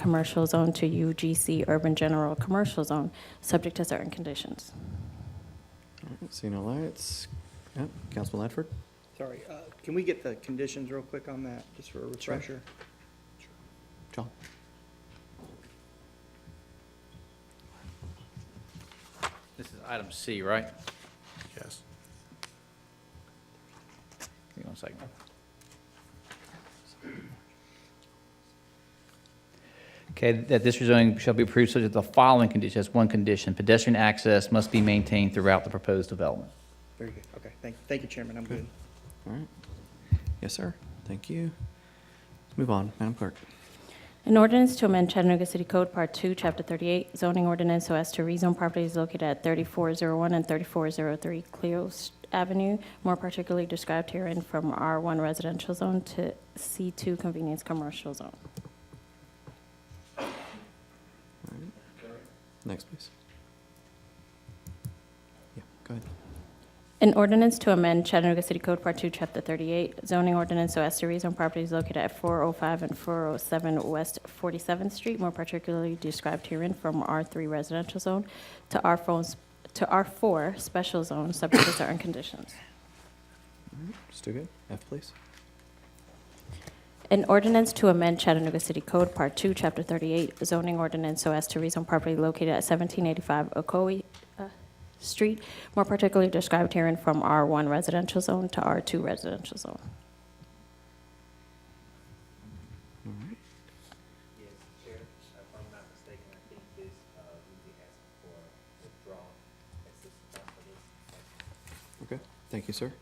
Commercial Zone to UGC Urban General Commercial Zone, subject to certain conditions. All right, seeing no lights. Yep, Councilman Ledford? Sorry, can we get the conditions real quick on that, just for a refresher? John? This is item C, right? Yes. Give me 1 second. Okay, that this rezoning shall be approved subject to the following conditions. That's one condition. Pedestrian access must be maintained throughout the proposed development. Very good, okay, thank you, Chairman, I'm good. All right. Yes, sir. Thank you. Let's move on. Madam Clerk? An ordinance to amend Chattanooga City Code, Part 2, Chapter 38, zoning ordinance so as to rezone properties located at 3401 and 3403 Cleos Avenue, more particularly described herein from R1 Residential Zone to C2 Convenience Commercial Zone. Next, please. Yeah, go ahead. An ordinance to amend Chattanooga City Code, Part 2, Chapter 38, zoning ordinance so as to rezone properties located at 405 and 407 West 47th Street, more particularly described herein from R3 Residential Zone to R4 Special Zone, subject to certain conditions. All right, still good. F, please. An ordinance to amend Chattanooga City Code, Part 2, Chapter 38, zoning ordinance so as to rezone property located at 1785 Ocoee Street, more particularly described herein from R1 Residential Zone to R2 Residential Zone. All right. Yes, Chair, if I'm not mistaken, I think this, we'll be asking for withdrawal assistance for this. Okay, thank you, sir.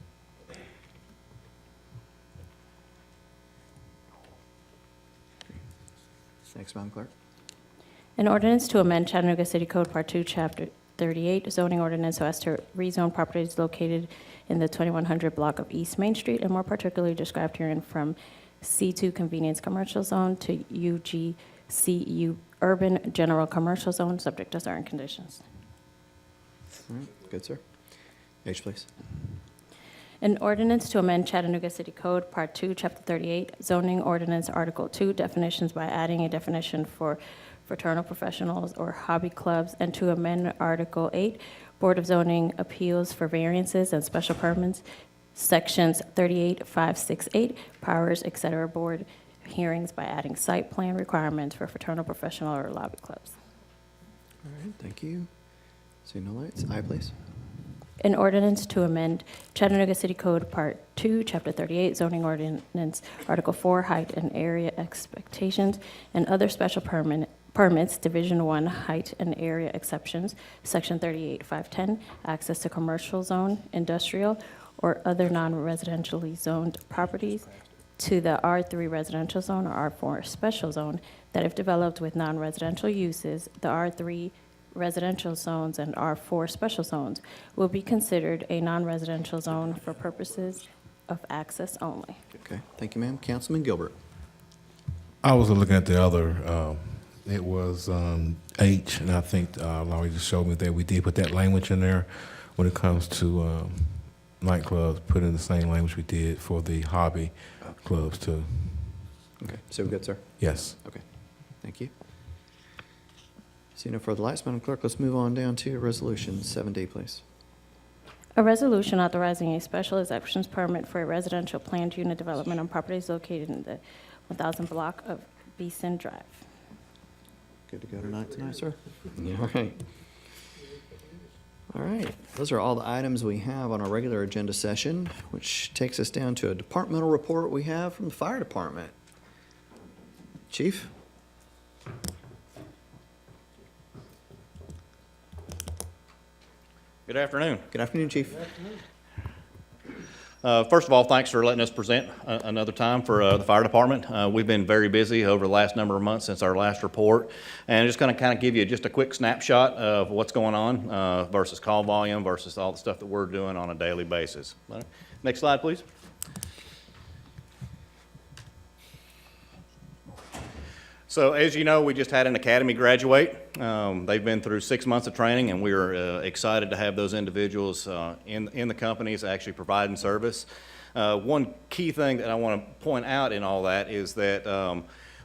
Next, Madam Clerk. An ordinance to amend Chattanooga City Code, Part 2, Chapter 38, zoning ordinance so as to rezone properties located in the 2100 block of East Main Street, and more particularly described herein from C2 Convenience Commercial Zone to UGCU Urban General Commercial Zone, subject to certain conditions. All right, good, sir. H, please. An ordinance to amend Chattanooga City Code, Part 2, Chapter 38, zoning ordinance, Article 2, definitions by adding a definition for fraternal professionals or hobby clubs, and to amend Article 8, Board of Zoning Appeals for variances and special permits, Sections 38568, powers, et cetera, board hearings by adding site plan requirements for fraternal professional or lobby clubs. All right, thank you. See no lights. I, please. An ordinance to amend Chattanooga City Code, Part 2, Chapter 38, zoning ordinance, Article 4, height and area expectations, and other special permits, Division 1, height and area exceptions, Section 38510, access to commercial zone, industrial, or other non-residentially zoned properties to the R3 residential zone or R4 special zone, that if developed with non-residential uses, the R3 residential zones and R4 special zones will be considered a non-residential zone for purposes of access only. Okay, thank you, ma'am. Councilman Gilbert. I was looking at the other, it was H, and I think Laurie just showed me that we did put that language in there when it comes to nightclubs, put in the same language we did for the hobby clubs too. Okay, so good, sir. Yes. Okay, thank you. See no further lights, Madam Clerk. Let's move on down to Resolution 7D, please. A resolution authorizing a special exceptions permit for a residential planned unit development on properties located in the 1000 block of Beeson Drive. Good to go tonight, sir? All right. All right, those are all the items we have on our regular agenda session, which takes us down to a departmental report we have from the fire department. Chief? Good afternoon. Good afternoon, Chief. First of all, thanks for letting us present another time for the fire department. We've been very busy over the last number of months since our last report, and just going to kind of give you just a quick snapshot of what's going on versus call volume versus all the stuff that we're doing on a daily basis. Next slide, please. So as you know, we just had an academy graduate. They've been through 6 months of training, and we are excited to have those individuals in the companies actually providing service. One key thing that I want to point out in all that is that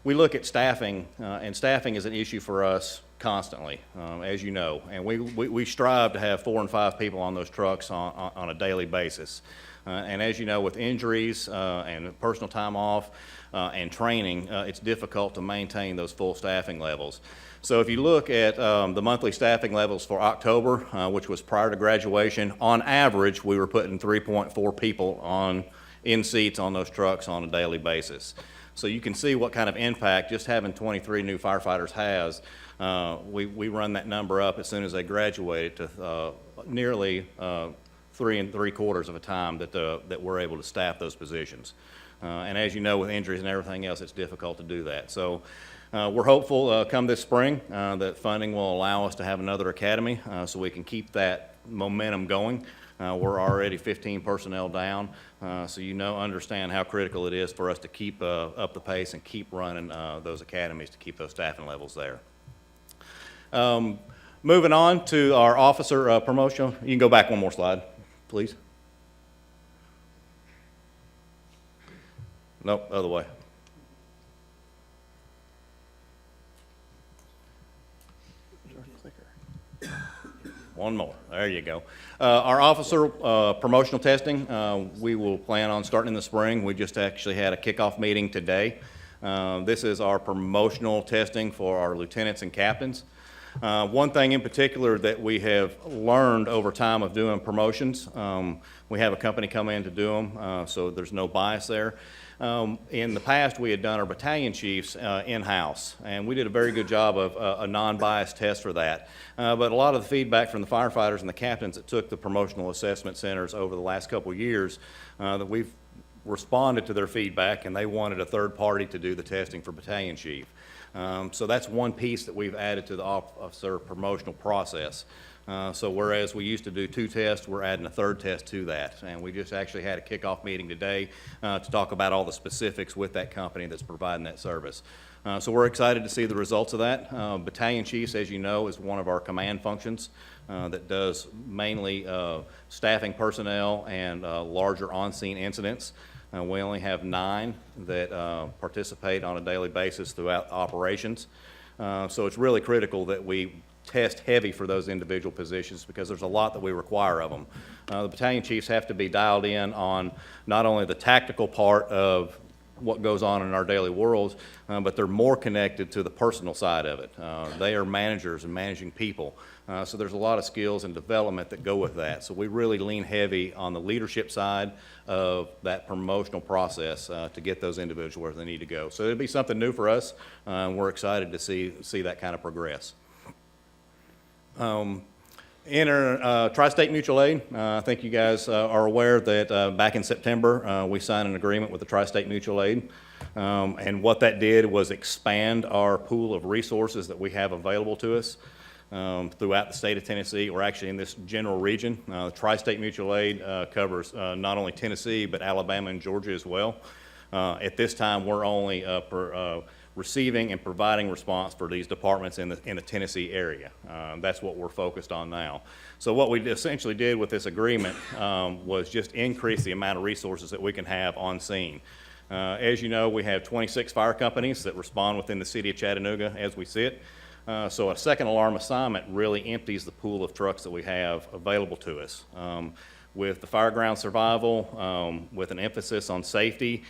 we look at staffing, and staffing is an issue for us constantly, as you know. And we strive to have 4 and 5 people on those trucks on a daily basis. And as you know, with injuries and personal time off and training, it's difficult to maintain those full staffing levels. So if you look at the monthly staffing levels for October, which was prior to graduation, on average, we were putting 3.4 people in seats on those trucks on a daily basis. So you can see what kind of impact just having 23 new firefighters has. We run that number up as soon as they graduate to nearly 3 3/4 of a time that we're able to staff those positions. And as you know, with injuries and everything else, it's difficult to do that. So we're hopeful come this spring that funding will allow us to have another academy so we can keep that momentum going. We're already 15 personnel down, so understand how critical it is for us to keep up the pace and keep running those academies to keep those staffing levels there. Moving on to our officer promotion. You can go back one more slide, please. Nope, other way. One more. There you go. Our officer promotional testing, we will plan on starting in the spring. We just actually had a kickoff meeting today. This is our promotional testing for our lieutenants and captains. One thing in particular that we have learned over time of doing promotions, we have a company come in to do them, so there's no bias there. In the past, we had done our battalion chiefs in-house, and we did a very good job of a non-biased test for that. But a lot of the feedback from the firefighters and the captains that took the promotional assessment centers over the last couple of years, that we've responded to their feedback, and they wanted a third party to do the testing for battalion chief. So that's one piece that we've added to the officer promotional process. So whereas we used to do 2 tests, we're adding a 3rd test to that. And we just actually had a kickoff meeting today to talk about all the specifics with that company that's providing that service. So we're excited to see the results of that. Battalion chiefs, as you know, is one of our command functions that does mainly staffing personnel and larger on-scene incidents. We only have 9 that participate on a daily basis throughout operations. So it's really critical that we test heavy for those individual positions because there's a lot that we require of them. The battalion chiefs have to be dialed in on not only the tactical part of what goes on in our daily worlds, but they're more connected to the personal side of it. They are managers and managing people. So there's a lot of skills and development that go with that. So we really lean heavy on the leadership side of that promotional process to get those individuals where they need to go. So it'll be something new for us, and we're excited to see that kind of progress. Tri-State Mutual Aid, I think you guys are aware that back in September, we signed an agreement with the Tri-State Mutual Aid. And what that did was expand our pool of resources that we have available to us throughout the state of Tennessee, or actually in this general region. The Tri-State Mutual Aid covers not only Tennessee, but Alabama and Georgia as well. At this time, we're only receiving and providing response for these departments in the Tennessee area. That's what we're focused on now. So what we essentially did with this agreement was just increase the amount of resources that we can have on scene. As you know, we have 26 fire companies that respond within the city of Chattanooga as we sit. So a second alarm assignment really empties the pool of trucks that we have available to us. With the fireground survival, with an emphasis on safety,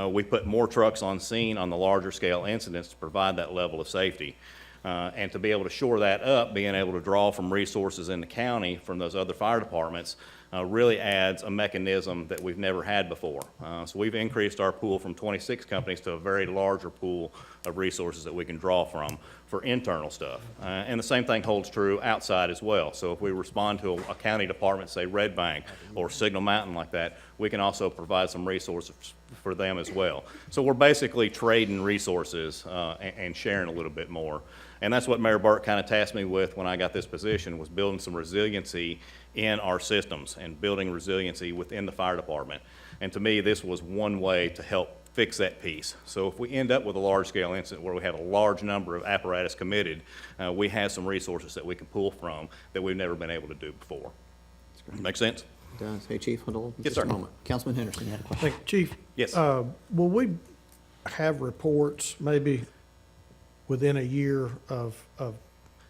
we put more trucks on scene on the larger scale incidents to provide that level of safety. And to be able to shore that up, being able to draw from resources in the county from those other fire departments really adds a mechanism that we've never had before. So we've increased our pool from 26 companies to a very larger pool of resources that we can draw from for internal stuff. And the same thing holds true outside as well. So if we respond to a county department, say Red Bank or Signal Mountain like that, we can also provide some resources for them as well. So we're basically trading resources and sharing a little bit more. And that's what Mayor Burke kind of tasked me with when I got this position, was building some resiliency in our systems and building resiliency within the fire department. And to me, this was one way to help fix that piece. So if we end up with a large-scale incident where we have a large number of apparatus committed, we have some resources that we can pull from that we've never been able to do before. Make sense? It does. Hey, Chief, hold on Yes, just a sir. moment. Councilman Henderson, you had a question? Thank you, Chief. Yes. Will we have reports maybe within a year of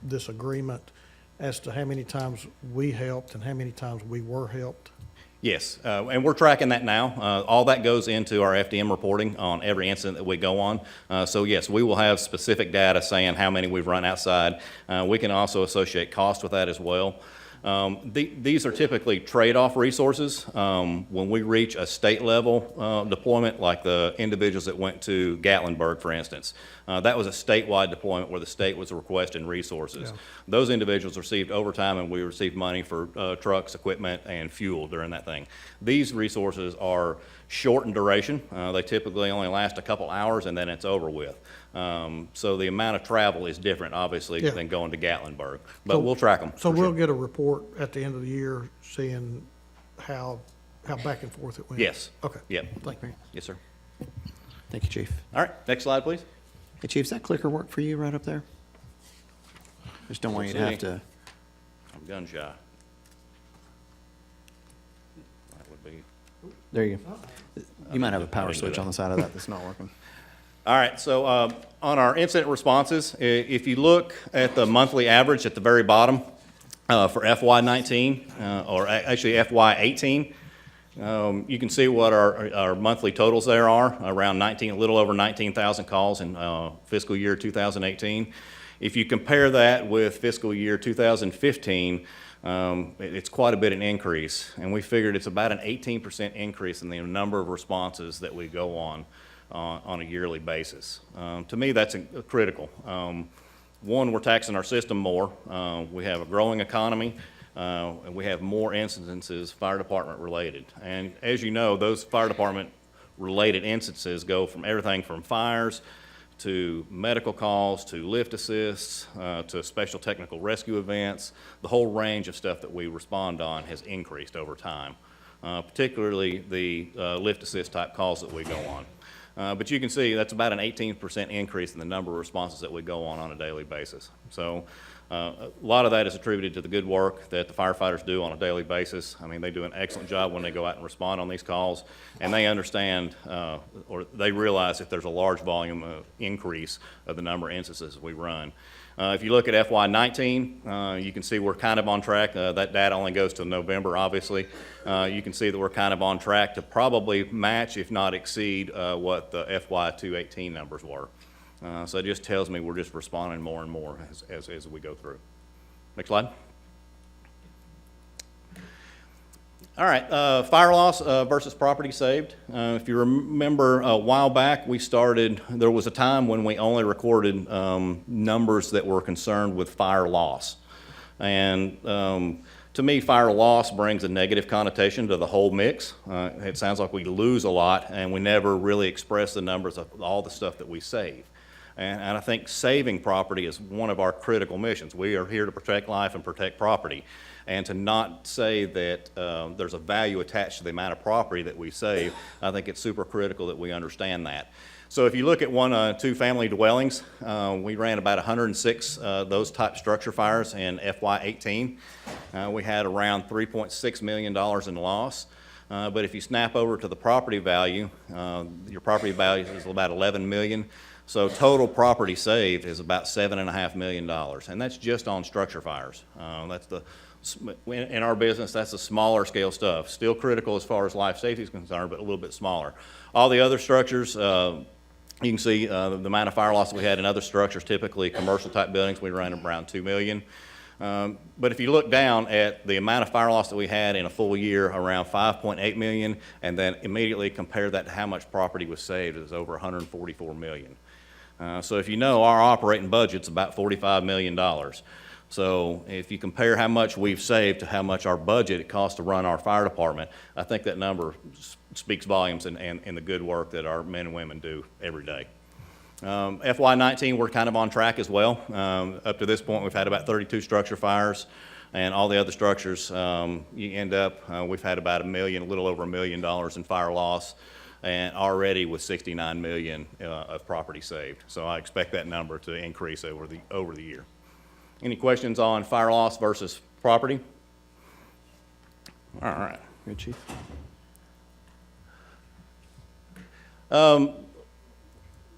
this agreement as to how many times we helped and how many times we were helped? Yes, and we're tracking that now. All that goes into our FDM reporting on every incident that we go on. So yes, we will have specific data saying how many we've run outside. We can also associate cost with that as well. These are typically trade-off resources. When we reach a state level deployment, like the individuals that went to Gatlinburg, for instance, that was a statewide deployment where the state was requesting resources. Yeah. Those individuals received overtime, and we received money for trucks, equipment, and fuel during that thing. These resources are short in duration. They typically only last a couple hours, and then it's over with. So the amount of travel is different, obviously, Yeah. than going to Gatlinburg. So- But we'll track them. So we'll get a report at the end of the year seeing how back and forth it went? Yes. Okay. Yep. Thank you. Yes, sir. Thank you, Chief. All right, next slide, please. Hey, Chief, does that clicker work for you right up there? Just don't want you to have to, I'm gun shy. That would be. there you go. You might have a power I didn't do switch that. on the side of that that's not working. All right, so on our incident responses, if you look at the monthly average at the very bottom for FY19, or actually FY18, you can see what our monthly totals there are, around 19, a little over 19,000 calls in fiscal year 2018. If you compare that with fiscal year 2015, it's quite a bit an increase, and we figured it's about an 18% increase in the number of responses that we go on a yearly basis. To me, that's critical. One, we're taxing our system more. We have a growing economy, and we have more incidences fire department related. And as you know, those fire department related instances go from everything from fires to medical calls, to lift assists, to special technical rescue events. The whole range of stuff that we respond on has increased over time, particularly the lift assist type calls that we go on. But you can see that's about an 18% increase in the number of responses that we go on a daily basis. So a lot of that is attributed to the good work that the firefighters do on a daily basis. I mean, they do an excellent job when they go out and respond on these calls, and they understand or they realize that there's a large volume increase of the number of instances we run. If you look at FY19, you can see we're kind of on track. That data only goes to November, obviously. You can see that we're kind of on track to probably match, if not exceed, what the FY218 numbers were. So it just tells me we're just responding more and more as we go through. Next slide. All right, fire loss versus property saved. If you remember a while back, there was a time when we only recorded numbers that were concerned with fire loss. And to me, fire loss brings a negative connotation to the whole mix. It sounds like we lose a lot, and we never really express the numbers of all the stuff that we save. And I think saving property is one of our critical missions. We are here to protect life and protect property. And to not say that there's a value attached to the amount of property that we save, I think it's super critical that we understand that. So if you look at two-family dwellings, we ran about 106 those type structure fires in FY18. We had around $3.6 million in loss. But if you snap over to the property value, your property value is about $11 million. So total property saved is about $7.5 million, and that's just on structure fires. In our business, that's the smaller scale stuff. Still critical as far as life safety is concerned, but a little bit smaller. All the other structures, you can see the amount of fire loss that we had in other structures, typically commercial type buildings, we ran around $2 million. But if you look down at the amount of fire loss that we had in a full year, around $5.8 million, and then immediately compare that to how much property was saved, it's over $144 million. So if you know, our operating budget's about $45 million. So if you compare how much we've saved to how much our budget it costs to run our fire department, I think that number speaks volumes in the good work that our men and women do every day. FY19, we're kind of on track as well. Up to this point, we've had about 32 structure fires, and all the other structures, you end up, we've had about a little over $1 million in fire loss, and already with $69 million of property saved. So I expect that number to increase over the year. Any questions on fire loss versus property? All right. Good, Chief.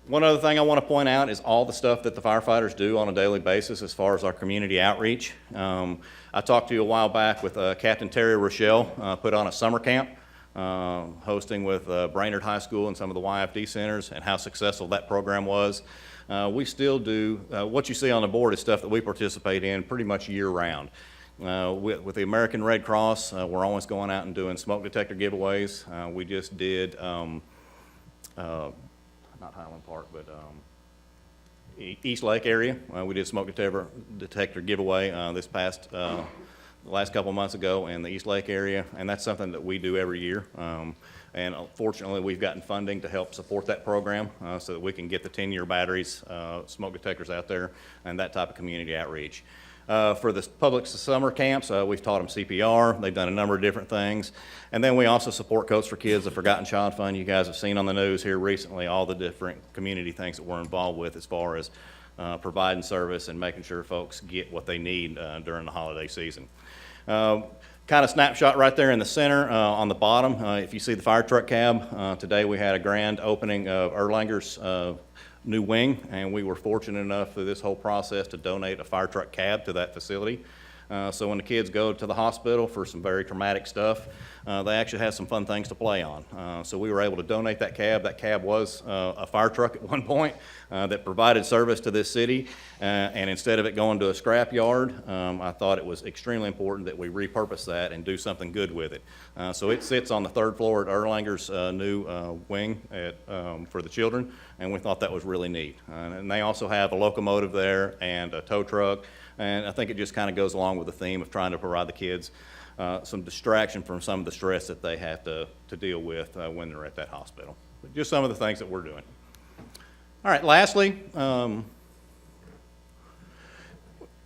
One other thing I want to point out is all the stuff that the firefighters do on a daily basis as far as our community outreach. I talked to you a while back with Captain Terry Rochelle, put on a summer camp, hosting with Brainerd High School and some of the YFD centers, and how successful that program was. We still do, what you see on the board is stuff that we participate in pretty much year-round. With the American Red Cross, we're always going out and doing smoke detector giveaways. We just did, not Highland Park, but East Lake area. We did smoke detector giveaway this past, the last couple of months ago in the East Lake area, and that's something that we do every year. And fortunately, we've gotten funding to help support that program so that we can get the 10-year batteries, smoke detectors out there, and that type of community outreach. For the public summer camps, we've taught them CPR. They've done a number of different things. And then we also support Coats for Kids, the Forgotten Child Fund. You guys have seen on the news here recently all the different community things that we're involved with as far as providing service and making sure folks get what they need during the holiday season. Kind of snapshot right there in the center on the bottom. If you see the fire truck cab, today we had a grand opening of Erlanger's new wing, and we were fortunate enough through this whole process to donate a fire truck cab to that facility. So when the kids go to the hospital for some very traumatic stuff, they actually have some fun things to play on. So we were able to donate that cab. That cab was a fire truck at one point that provided service to this city, and instead of it going to a scrap yard, I thought it was extremely important that we repurpose that and do something good with it. So it sits on the third floor at Erlanger's new wing for the children, and we thought that was really neat. And they also have a locomotive there and a tow truck, and I think it just kind of goes along with the theme of trying to provide the kids some distraction from some of the stress that they have to deal with when they're at that hospital. But just some of the things that we're doing. All right, lastly,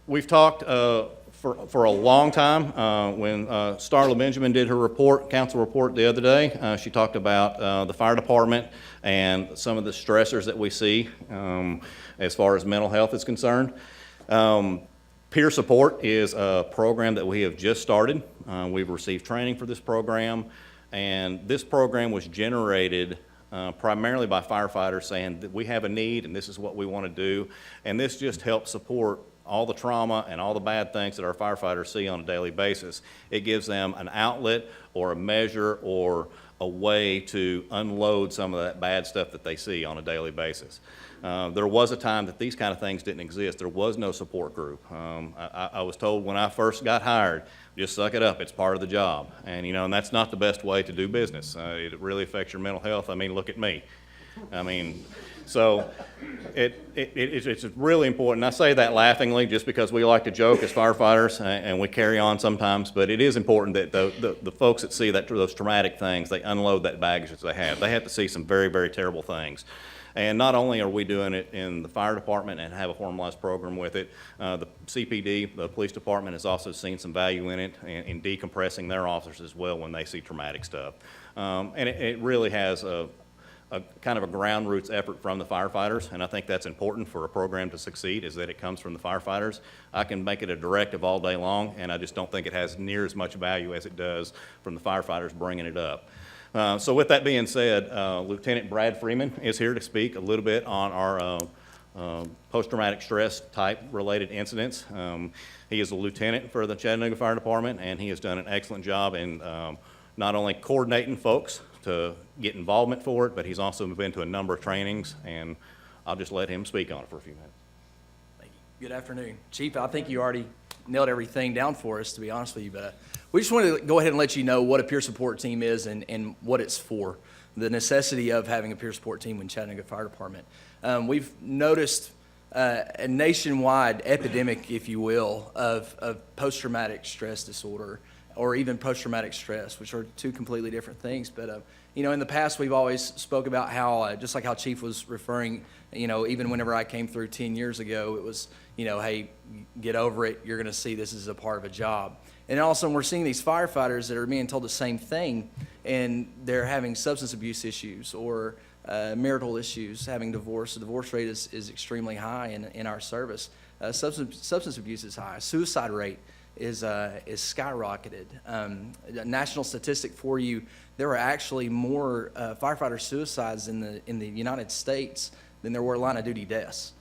we've talked for a long time. When Starla Benjamin did her report, council report the other day, she talked about the fire department and some of the stressors that we see as far as mental health is concerned. Peer support is a program that we have just started. We've received training for this program, and this program was generated primarily by firefighters saying that we have a need and this is what we want to do, and this just helps support all the trauma and all the bad things that our firefighters see on a daily basis. It gives them an outlet or a measure or a way to unload some of that bad stuff that they see on a daily basis. There was a time that these kind of things didn't exist. There was no support group. I was told when I first got hired, just suck it up, it's part of the job. And you know, and that's not the best way to do business. It really affects your mental health. I mean, look at me. I mean, so it's really important. I say that laughingly just because we like to joke as firefighters and we carry on sometimes, but it is important that the folks that see those traumatic things, they unload that baggage that they have. They have to see some very, very terrible things. And not only are we doing it in the fire department and have a formalized program with it, the CPD, the police department, has also seen some value in it, in decompressing their officers as well when they see traumatic stuff. And it really has a kind of a ground roots effort from the firefighters, and I think that's important for a program to succeed, is that it comes from the firefighters. I can make it a directive all day long, and I just don't think it has near as much value as it does from the firefighters bringing it up. So with that being said, Lieutenant Brad Freeman is here to speak a little bit on our post-traumatic stress type related incidents. He is a lieutenant for the Chattanooga Fire Department, and he has done an excellent job in not only coordinating folks to get involvement for it, but he's also been to a number of trainings, and I'll just let him speak on it for a few minutes. Thank you. Good afternoon. Chief, I think you already nailed everything down for us, to be honest with you, but we just wanted to go ahead and let you know what a peer support team is and what it's for, the necessity of having a peer support team in Chattanooga Fire Department. We've noticed a nationwide epidemic, if you will, of post-traumatic stress disorder, or even post-traumatic stress, which are two completely different things. But, you know, in the past, we've always spoke about how, just like how Chief was referring, you know, even whenever I came through 10 years ago, it was, you know, hey, get over it. You're going to see this as a part of a job. And all of a sudden, we're seeing these firefighters that are being told the same thing, and they're having substance abuse issues or marital issues, having divorce. The divorce rate is extremely high in our service. Substance abuse is high. Suicide rate is skyrocketed. A national statistic for you, there are actually more firefighter suicides in the United States than there were line of duty deaths.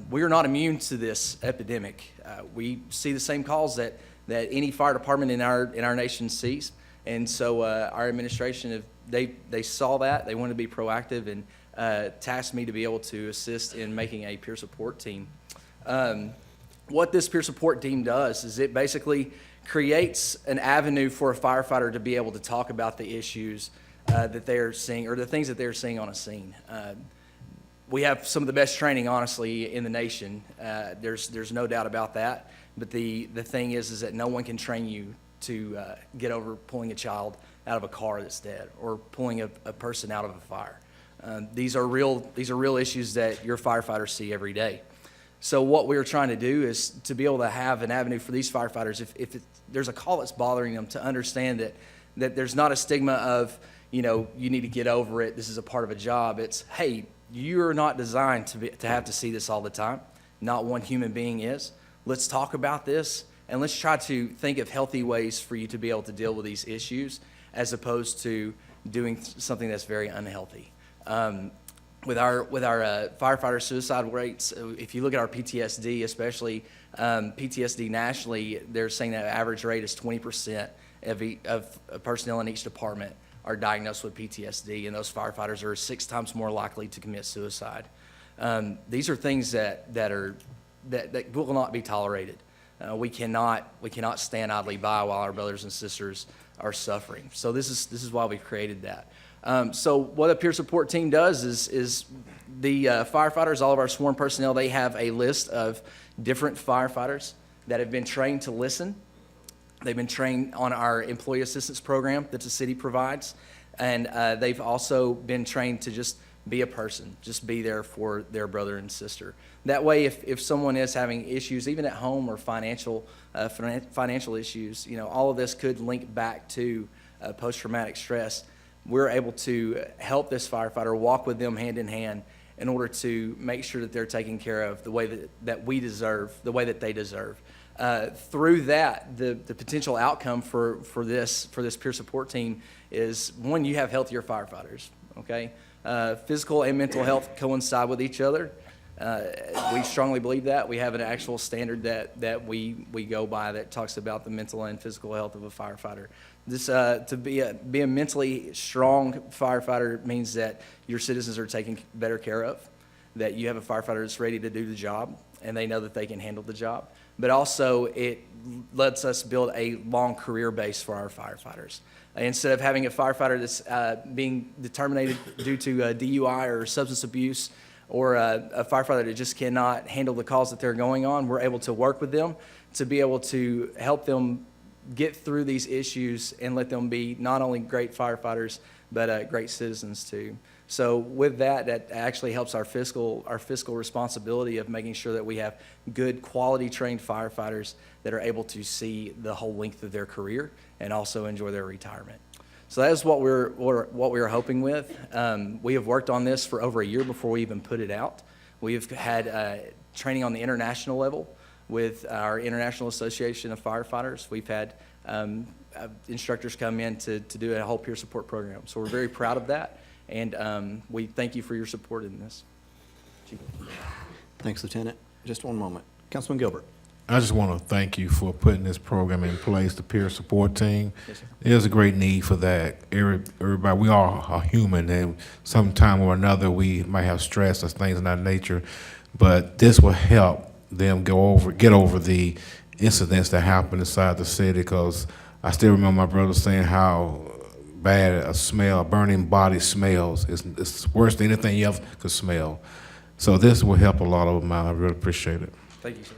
We are not immune to this epidemic. We see the same calls that any fire department in our nation sees. And so our administration, they saw that, they wanted to be proactive and tasked me to be able to assist in making a peer support team. What this peer support team does is it basically creates an avenue for a firefighter to be able to talk about the issues that they are seeing or the things that they're seeing on a scene. We have some of the best training, honestly, in the nation. There's no doubt about that. But the thing is that no one can train you to get over pulling a child out of a car that's dead or pulling a person out of a fire. These are real issues that your firefighters see every day. So what we're trying to do is to be able to have an avenue for these firefighters, if there's a call that's bothering them, to understand that there's not a stigma of, you need to get over it, this is a part of a job. It's, hey, you're not designed to have to see this all the time. Not one human being is. Let's talk about this, and let's try to think of healthy ways for you to be able to deal with these issues as opposed to doing something that's very unhealthy. With our firefighter suicide rates, if you look at our PTSD, especially PTSD nationally, they're saying that average rate is 20% of personnel in each department are diagnosed with PTSD, and those firefighters are 6 times more likely to commit suicide. These are things that will not be tolerated. We cannot stand idly by while our brothers and sisters are suffering. So this is why we've created that. So what a peer support team does is the firefighters, all of our sworn personnel, they have a list of different firefighters that have been trained to listen. They've been trained on our employee assistance program that the city provides. And they've also been trained to just be a person, just be there for their brother and sister. That way, if someone is having issues, even at home or financial issues, all of this could link back to post-traumatic stress. We're able to help this firefighter, walk with them hand in hand in order to make sure that they're taken care of the way that we deserve, the way that they deserve. Through that, the potential outcome for this peer support team is, one, you have healthier firefighters, okay? Physical and mental health coincide with each other. We strongly believe that. We have an actual standard that we go by that talks about the mental and physical health of a firefighter. This to be a mentally strong firefighter means that your citizens are taken better care of, that you have a firefighter that's ready to do the job, and they know that they can handle the job. But also, it lets us build a long career base for our firefighters. Instead of having a firefighter that's being terminated due to DUI or substance abuse, or a firefighter that just cannot handle the calls that they're going on, we're able to work with them to be able to help them get through these issues and let them be not only great firefighters, but great citizens too. So with that actually helps our fiscal responsibility of making sure that we have good quality trained firefighters that are able to see the whole length of their career and also enjoy their retirement. So that is what we're hoping with. We have worked on this for over a year before we even put it out. We've had training on the international level with our International Association of Firefighters. We've had instructors come in to do a whole peer support program. So we're very proud of that, and we thank you for your support in this. Chief. Thanks, Lieutenant. Just one moment. Councilman Gilbert. I just want to thank you for putting this program in place, the peer support team. Yes, sir. There's a great need for that. Everybody, we all are human, and sometime or another we might have stress or things of that nature, but this will help them get over the incidents that happen inside the city, because I still remember my brother saying how bad a burning body smells. It's worse than anything you ever could smell. So this will help a lot of them out. I really appreciate it. Thank you, sir.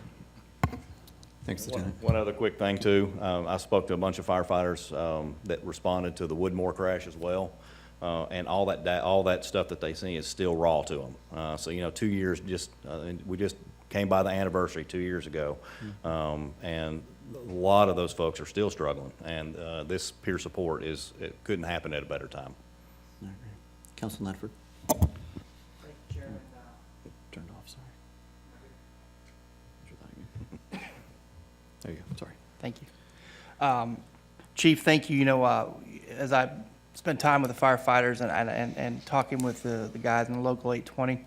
Thanks, Lieutenant. One other quick thing too, I spoke to a bunch of firefighters that responded to the Woodmore crash as well, and all that stuff that they see is still raw to them. So 2 years we just came by the anniversary 2 years ago, and a lot of those folks are still struggling, and this peer support it couldn't happen at a better time. I agree. Councilman Ledford. Thank you, Chairman. Turned off, sorry. There you go, sorry. Thank you. Chief, thank you. As I spent time with the firefighters and talking with the guys in the local 820,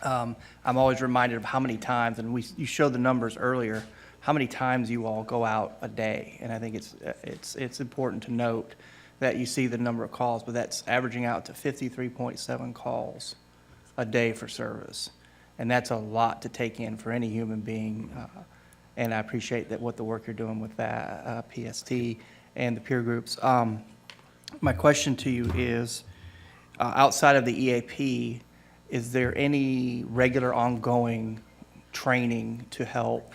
I'm always reminded of how many times, and you showed the numbers earlier, how many times you all go out a day. And I think it's important to note that you see the number of calls, but that's averaging out to 53.7 calls a day for service. And that's a lot to take in for any human being. And I appreciate that what the work you're doing with that, PST and the peer groups. My question to you is, outside of the EAP, is there any regular ongoing training to help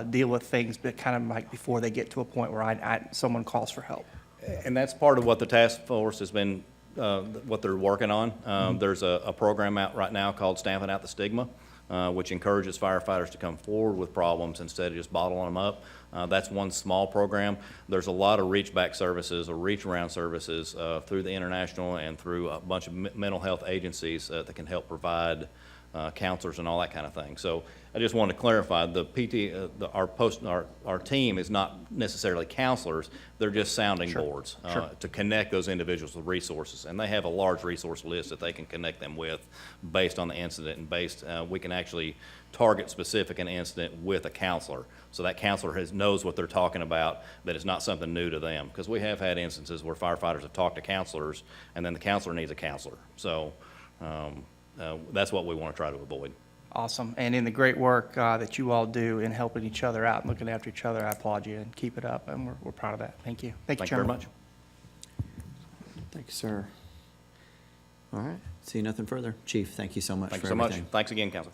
deal with things that kind of like before they get to a point where someone calls for help? And that's part of what the task force has been, what they're working on. There's a program out right now called Stamping Out the Stigma, which encourages firefighters to come forward with problems instead of just bottling them up. That's one small program. There's a lot of reach back services or reach around services through the international and through a bunch of mental health agencies that can help provide counselors and all that kind of thing. So I just wanted to clarify, the PT, our team is not necessarily counselors, they're just sounding boards to connect those individuals with resources. And they have a large resource list that they can connect them with based on the incident and we can actually target specific an incident with a counselor. So that counselor knows what they're talking about, that it's not something new to them. Because we have had instances where firefighters have talked to counselors and then the counselor needs a counselor. So that's what we want to try to avoid. Awesome. And in the great work that you all do in helping each other out and looking after each other, I applaud you and keep it up. And we're proud of that. Thank you. Thank you, Thank you very Chairman. much. Thank you, sir. All right, see nothing further. Chief, thank you so much Thank for you so much. everything. Thanks again, Council.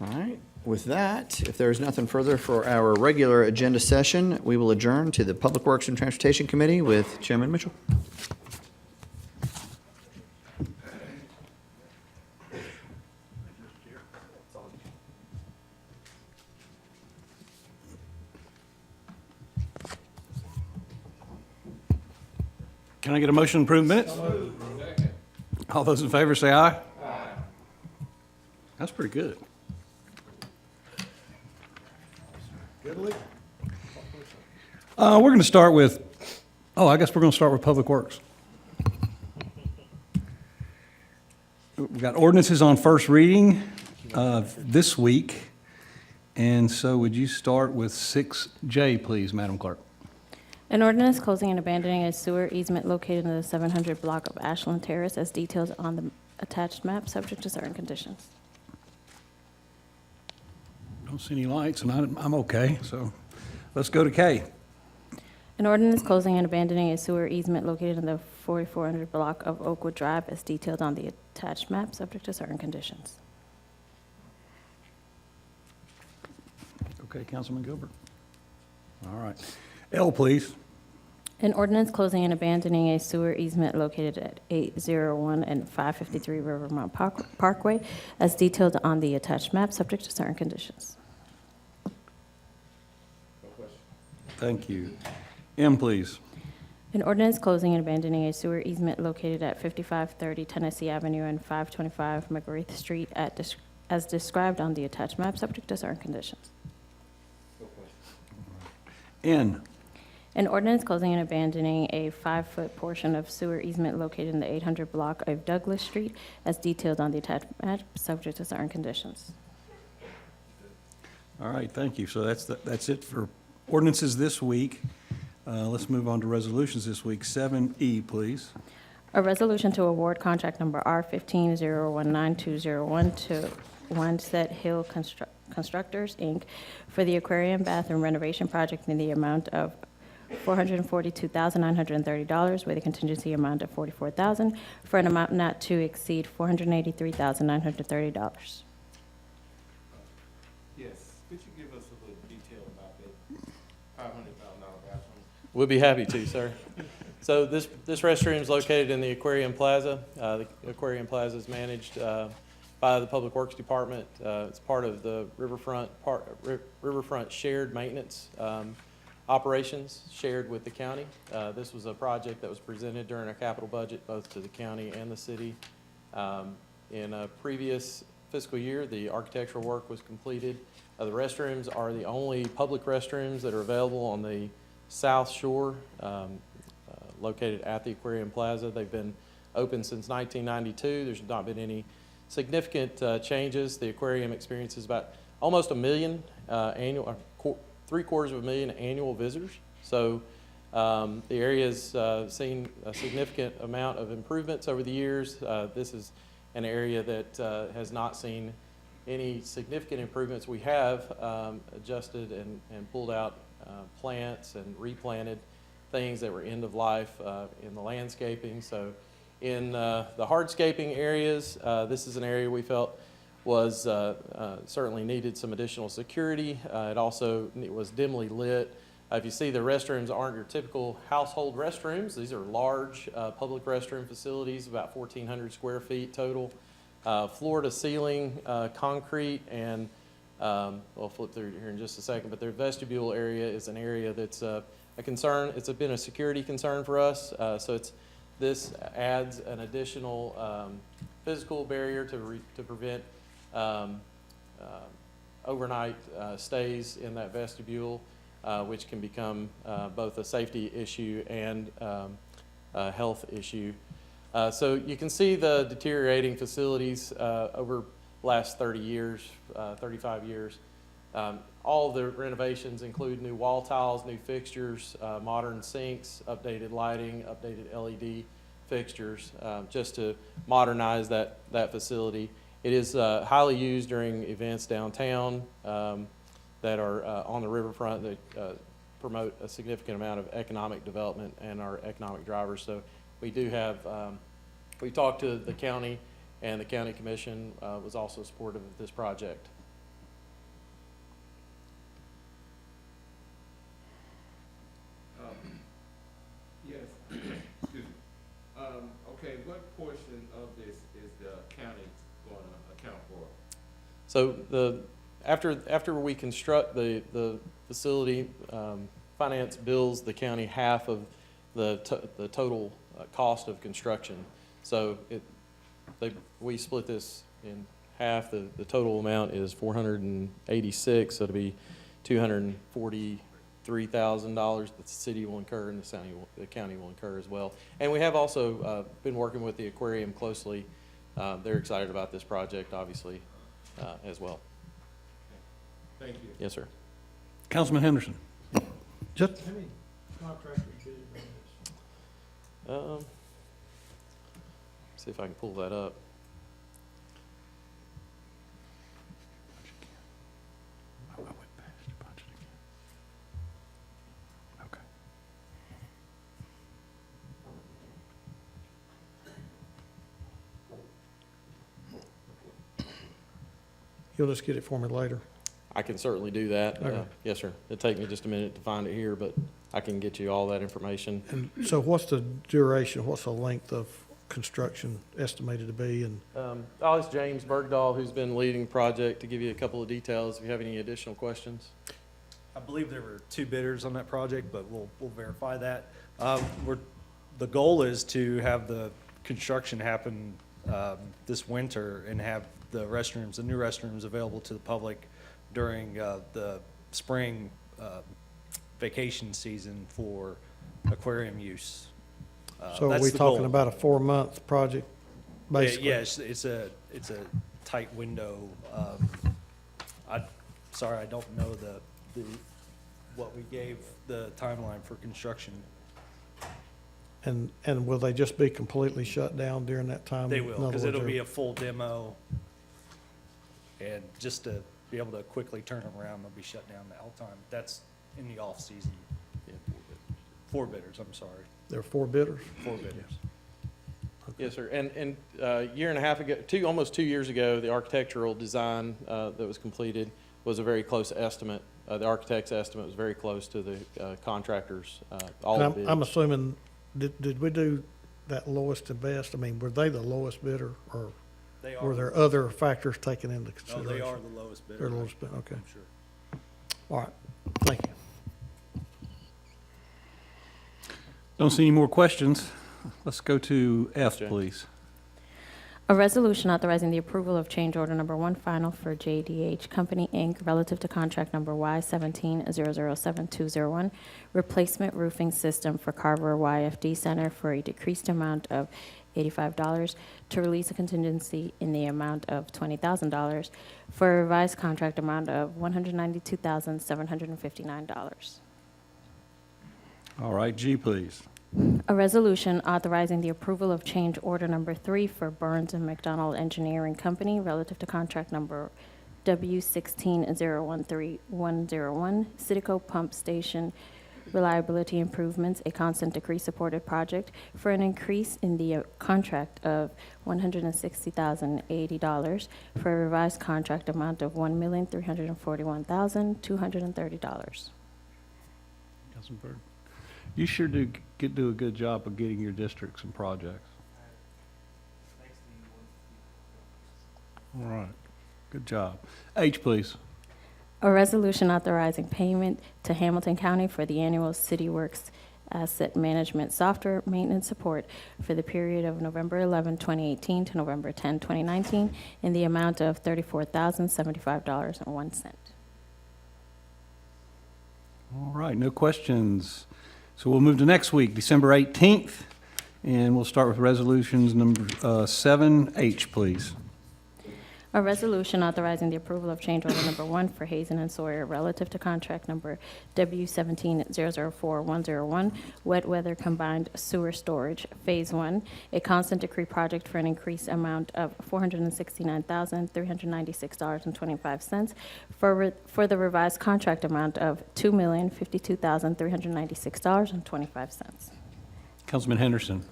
All right, with that, if there is nothing further for our regular agenda session, we will adjourn to the Public Works and Transportation Committee with Chairman Mitchell. Can I get a motion to approve minutes? All those in favor say aye. Aye. That's pretty good. We're going to start with, I guess we're going to start with Public Works. We've got ordinances on first reading this week. And so would you start with 6J, please, Madam Clerk? An ordinance closing and abandoning a sewer easement located in the 700 block of Ashland Terrace as detailed on the attached map, subject to certain conditions. Don't see any lights, and I'm okay, so let's go to K. An ordinance closing and abandoning a sewer easement located in the 4400 block of Oakwood Drive as detailed on the attached map, subject to certain conditions. Okay, Councilman Gilbert. All right. L, please. An ordinance closing and abandoning a sewer easement located at 801 and 553 Rivermont Parkway as detailed on the attached map, subject to certain conditions. Thank you. M, please. An ordinance closing and abandoning a sewer easement located at 5530 Tennessee Avenue and 525 McGrath Street as described on the attached map, subject to certain conditions. N. An ordinance closing and abandoning a 5-foot portion of sewer easement located in the 800 block of Douglas Street as detailed on the attached map, subject to certain conditions. All right, thank you. So that's it for ordinances this week. Let's move on to resolutions this week. 7E, please. A resolution to award contract number R15019201 to Windset Hill Constructors, Inc. for the aquarium bathroom renovation project in the amount of $442,930 with a contingency amount of $44,000 for an amount not to exceed $483,930. Yes, could you give us a little detail about that $500,000 bathroom? We'll be happy to, sir. So this restroom is located in the Aquarium Plaza. The Aquarium Plaza is managed by the Public Works Department. It's part of the Riverfront shared maintenance operations shared with the county. This was a project that was presented during our capital budget, both to the county and the city. In a previous fiscal year, the architectural work was completed. The restrooms are the only public restrooms that are available on the south shore, located at the Aquarium Plaza. They've been open since 1992. There's not been any significant changes. The aquarium experiences about almost 1 million annual, 750,000 annual visitors. So the area's seen a significant amount of improvements over the years. This is an area that has not seen any significant improvements. We have adjusted and pulled out plants and replanted things that were end of life in the landscaping. So in the hardscaping areas, this is an area we felt was certainly needed some additional security. It also was dimly lit. If you see, the restrooms aren't your typical household restrooms. These are large public restroom facilities, about 1,400 square feet total. Floor to ceiling concrete, and we'll flip through here in just a second, but their vestibule area is an area that's a concern. It's been a security concern for us, so this adds an additional physical barrier to prevent overnight stays in that vestibule, which can become both a safety issue and a health issue. So you can see the deteriorating facilities over the last 30 years, 35 years. All of the renovations include new wall tiles, new fixtures, modern sinks, updated lighting, updated LED fixtures, just to modernize that facility. It is highly used during events downtown that are on the riverfront that promote a significant amount of economic development and are economic drivers. So we do have, we talked to the county, and the county commission was also supportive of this project. Yes, excuse me. Okay, what portion of this is the county going to account for? So after we construct the facility, finance bills the county half of the total cost of construction. So we split this in half. The total amount is $486, so it'll be $243,000 that the city will incur and the county will incur as well. And we have also been working with the aquarium closely. They're excited about this project, obviously, as well. Thank you. Yes, sir. Councilman Henderson. Just how many contractors bid on this? See if I can pull that up. You'll just get it for me later. I can certainly do that. Okay. Yes, sir. It'll take me just a minute to find it here, but I can get you all that information. And so what's the duration, what's the length of construction estimated to be? And I'll ask James Bergdahl, who's been leading the project, to give you a couple of details if you have any additional questions. I believe there were 2 bidders on that project, but we'll verify that. The goal is to have the construction happen this winter and have the restrooms, the new restrooms, available to the public during the spring vacation season for aquarium use. so are That's we the talking goal. about a 4-month project, basically? Yes, it's a tight window. Sorry, I don't know what we gave the timeline for construction. And will they just be completely shut down during that time? They In will, other because words, it'll be a full demo. And just to be able to quickly turn them around, they'll be shut down the whole time. That's in the off-season. 4 bidders, I'm sorry. There are 4 bidders? 4 bidders. Yes, sir. And a year and a half ago, almost 2 years ago, the architectural design that was completed was a very close estimate. The architect's estimate was very close to the contractor's, all And of the I'm bids. assuming, did we do that lowest and best? I mean, were they the lowest bidder, or They were are, there other factors taken into no, consideration? they are the lowest bidder. They're the lowest bidder, okay. I'm sure. All right, thank you. Don't see any more questions. Let's go to F, Okay. please. A resolution authorizing the approval of change order number 1 final for JDH Company, Inc., relative to contract number Y17007201, replacement roofing system for Carver YFD Center for a decreased amount of $85 to release a contingency in the amount of $20,000 for a revised contract amount of $192,759. All right, G, please. A resolution authorizing the approval of change order number 3 for Burns and McDonald Engineering Company relative to contract number W16013-101, Citico Pump Station Reliability Improvements, a constant decree supported project, for an increase in the contract of $160,080 for a revised contract amount of $1,341,230. Councilman you sure do a good job of getting your districts and projects. All right, good job. H, please. A resolution authorizing payment to Hamilton County for the annual City Works Asset Management Software Maintenance Support for the period of November 11, 2018 to November 10, 2019, in the amount of $34,075.01. All right, no questions. So we'll move to next week, December 18th, and we'll start with resolutions number 7H, please. A resolution authorizing the approval of change order number 1 for Hazen and Sawyer relative to contract number W17004-101, wet weather combined sewer storage, Phase 1, a constant decree project for an increased amount of $469,396.25 for the revised contract amount of $2,052,396.25. Councilman Henderson.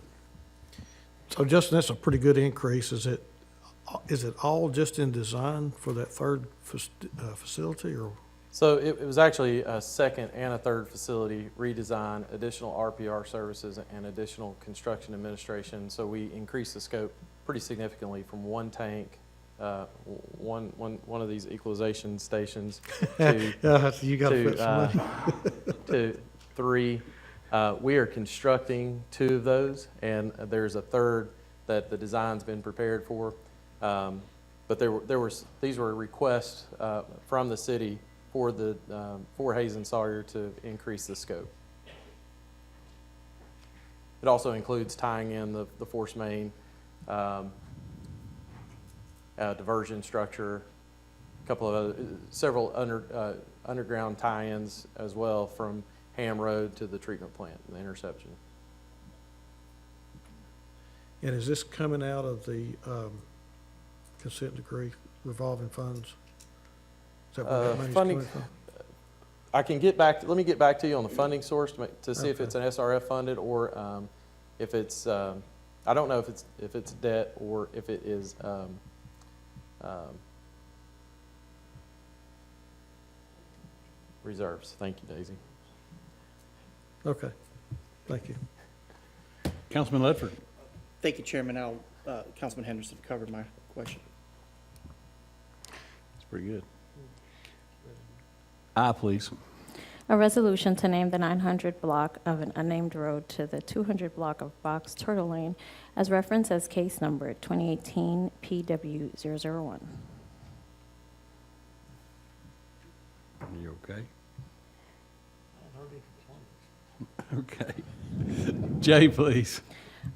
So Justin, that's a pretty good increase. Is it all just in design for that third facility, or? So it was actually a second and a third facility redesign, additional RPR services, and additional construction administration. So we increased the scope pretty significantly from one tank, one of these equalization stations to, You got to put some money. to 3. We are constructing 2 of those, and there's a third that the design's been prepared for. But these were requests from the city for Hazen Sawyer to increase the scope. It also includes tying in the force main, diversion structure, several underground tie-ins as well from Ham Road to the treatment plant and the interception. And is this coming out of the consent decree revolving funds? Is that where that money's Funding, coming from? let me get back to you on the funding source to see if it's an SRF funded or if it's, I don't know if it's debt or if it is reserves. Thank you, Daisy. Okay, thank you. Councilman Ledford. Thank you, Chairman. Councilman Henderson covered my question. That's pretty good. I, please. A resolution to name the 900 block of an unnamed road to the 200 block of Box Turtle Lane as referenced as case number 2018 PW001. Are you okay? Okay. J, please.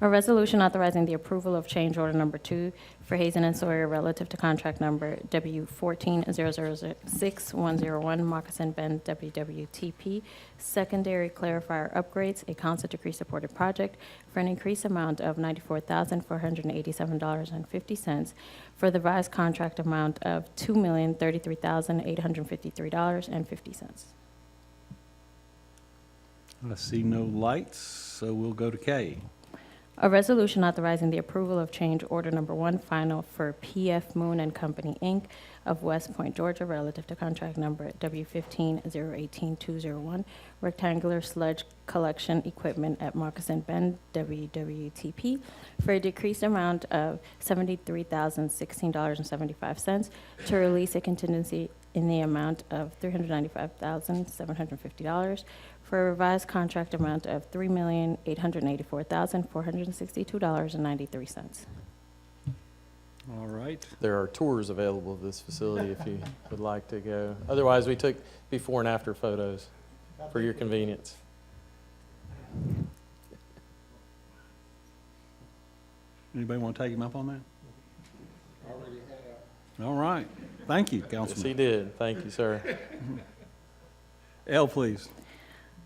A resolution authorizing the approval of change order number 2 for Hazen and Sawyer relative to contract number W14006-101 Moccasin Bend WWTP secondary clarifier upgrades, a consent decree supported project for an increased amount of $94,487.50 for the revised contract amount of $2,033,853.50. I see no lights, so we'll go to K. A resolution authorizing the approval of change order number 1 final for PF Moon and Company, Inc. of West Point, Georgia, relative to contract number W15018-201, rectangular sludge collection equipment at Moccasin Bend, WWTP, for a decreased amount of $73,016.75 to release a contingency in the amount of $395,750 for a revised contract amount of $3,884,462.93. All right. There are tours available of this facility if you would like to go. Otherwise, we took before and after photos for your convenience. Anybody want to take him up on that? All right. Thank you, Yes, he Councilman. did. Thank you, sir. L, please.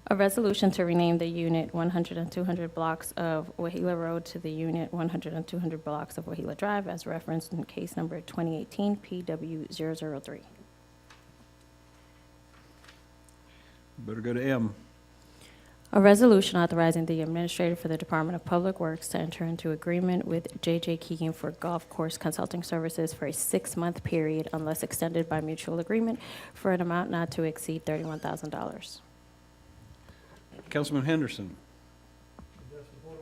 A resolution to rename the Unit 100 and 200 blocks of Wahila Road to the Unit 100 and 200 blocks of Wahila Drive as referenced in case number 2018 PW003. Better go to M. A resolution authorizing the administrator for the Department of Public Works to enter into agreement with J.J. Keegan for golf course consulting services for a 6-month period unless extended by mutual agreement for an amount not to exceed $31,000. Councilman Henderson.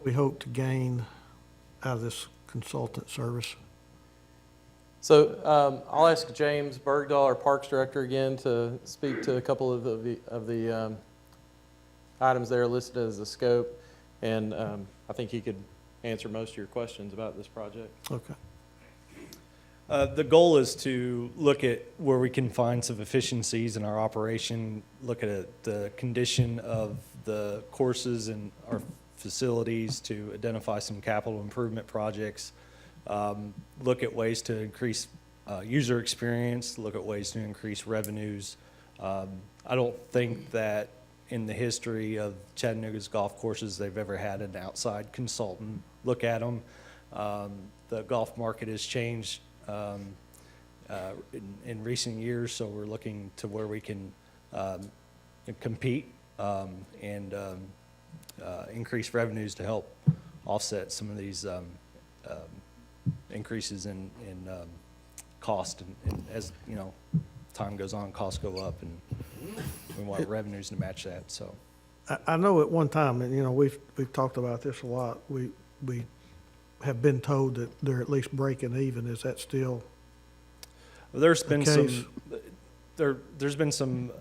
We hope to gain out of this consultant service. So I'll ask James Bergdahl, our Parks Director, again to speak to a couple of the items there listed as the scope, and I think he could answer most of your questions about this project. Okay. The goal is to look at where we can find some efficiencies in our operation, look at the condition of the courses and our facilities to identify some capital improvement projects, look at ways to increase user experience, look at ways to increase revenues. I don't think that in the history of Chattanooga's golf courses, they've ever had an outside consultant look at them. The golf market has changed in recent years, so we're looking to where we can compete and increase revenues to help offset some of these increases in cost. And as you know, time goes on, costs go up, and we want revenues to match that. So I know at one time, and we've talked about this a lot, we have been told that they're at least breaking even. Is that still there's the been case? there's been some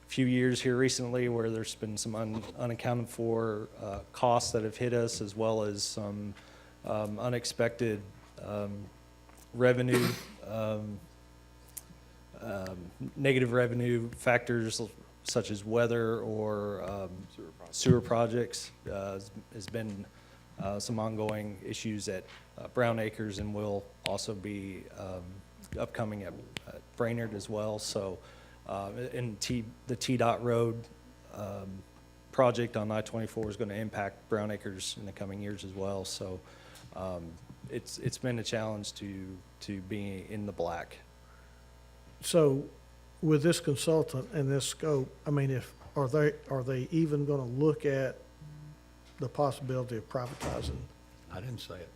few years here recently where there's been some unaccounted for costs that have hit us, as well as some unexpected revenue, negative revenue factors such as weather or sewer projects. Has been some ongoing issues at Brown Acres, and will also be upcoming at Brainerd as well. So, and the T-Dot Road project on I-24 is going to impact Brown Acres in the coming years as well. So, it's been a challenge to be in the black. So with this consultant and this scope, I mean, are they even going to look at the possibility of privatizing? I didn't say it.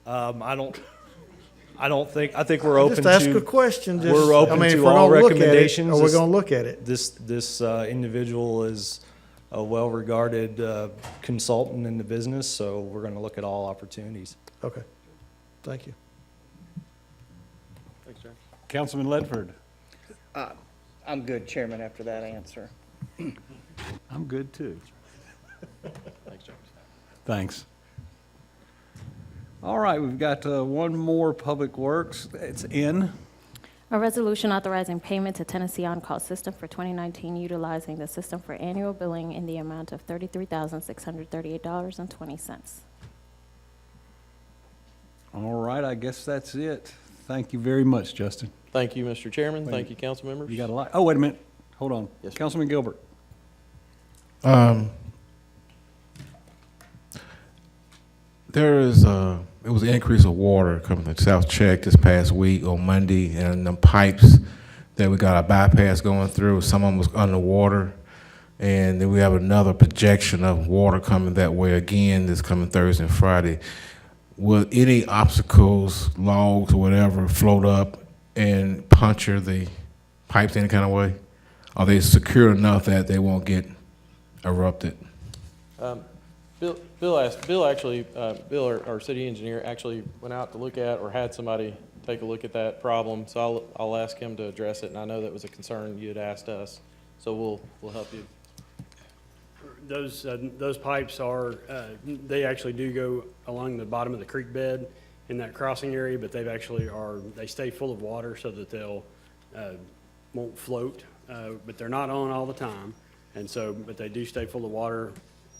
I think we're open to. Just ask a question. We're open if to we're all gonna look at it, recommendations. are we going to look at it? This individual is a well-regarded consultant in the business, so we're going to look at all opportunities. Okay. Thank you. Thanks, James. Councilman Ledford. I'm good, Chairman, after that answer. I'm good, too. Thanks, James. Thanks. All right, we've got one more Public Works. It's N. A resolution authorizing payment to Tennessee On-Call System for 2019, utilizing the system for annual billing in the amount of $33,638.20. All right, I guess that's it. Thank you very much, Justin. Thank you, Mr. Chairman. Wait. Thank you, council members. You got a lot. Oh, wait a minute. Hold on. Yes, sir. Councilman Gilbert. There is it was an increase of water coming to South Check this past week on Monday, and the pipes that we got a bypass going through, some of them was underwater, and then we have another projection of water coming that way again this coming Thursday and Friday. Will any obstacles, logs, or whatever float up and puncture the pipes any kind of way? Are they secure enough that they won't get erupted? Bill, our city engineer, actually went out to look at, or had somebody take a look at that problem. So I'll ask him to address it, and I know that was a concern you had asked us. So we'll help you. Those pipes are, they actually do go along the bottom of the creek bed in that crossing area, but they stay full of water so that they'll, won't float, but they're not on all the time. And so, but they do stay full of water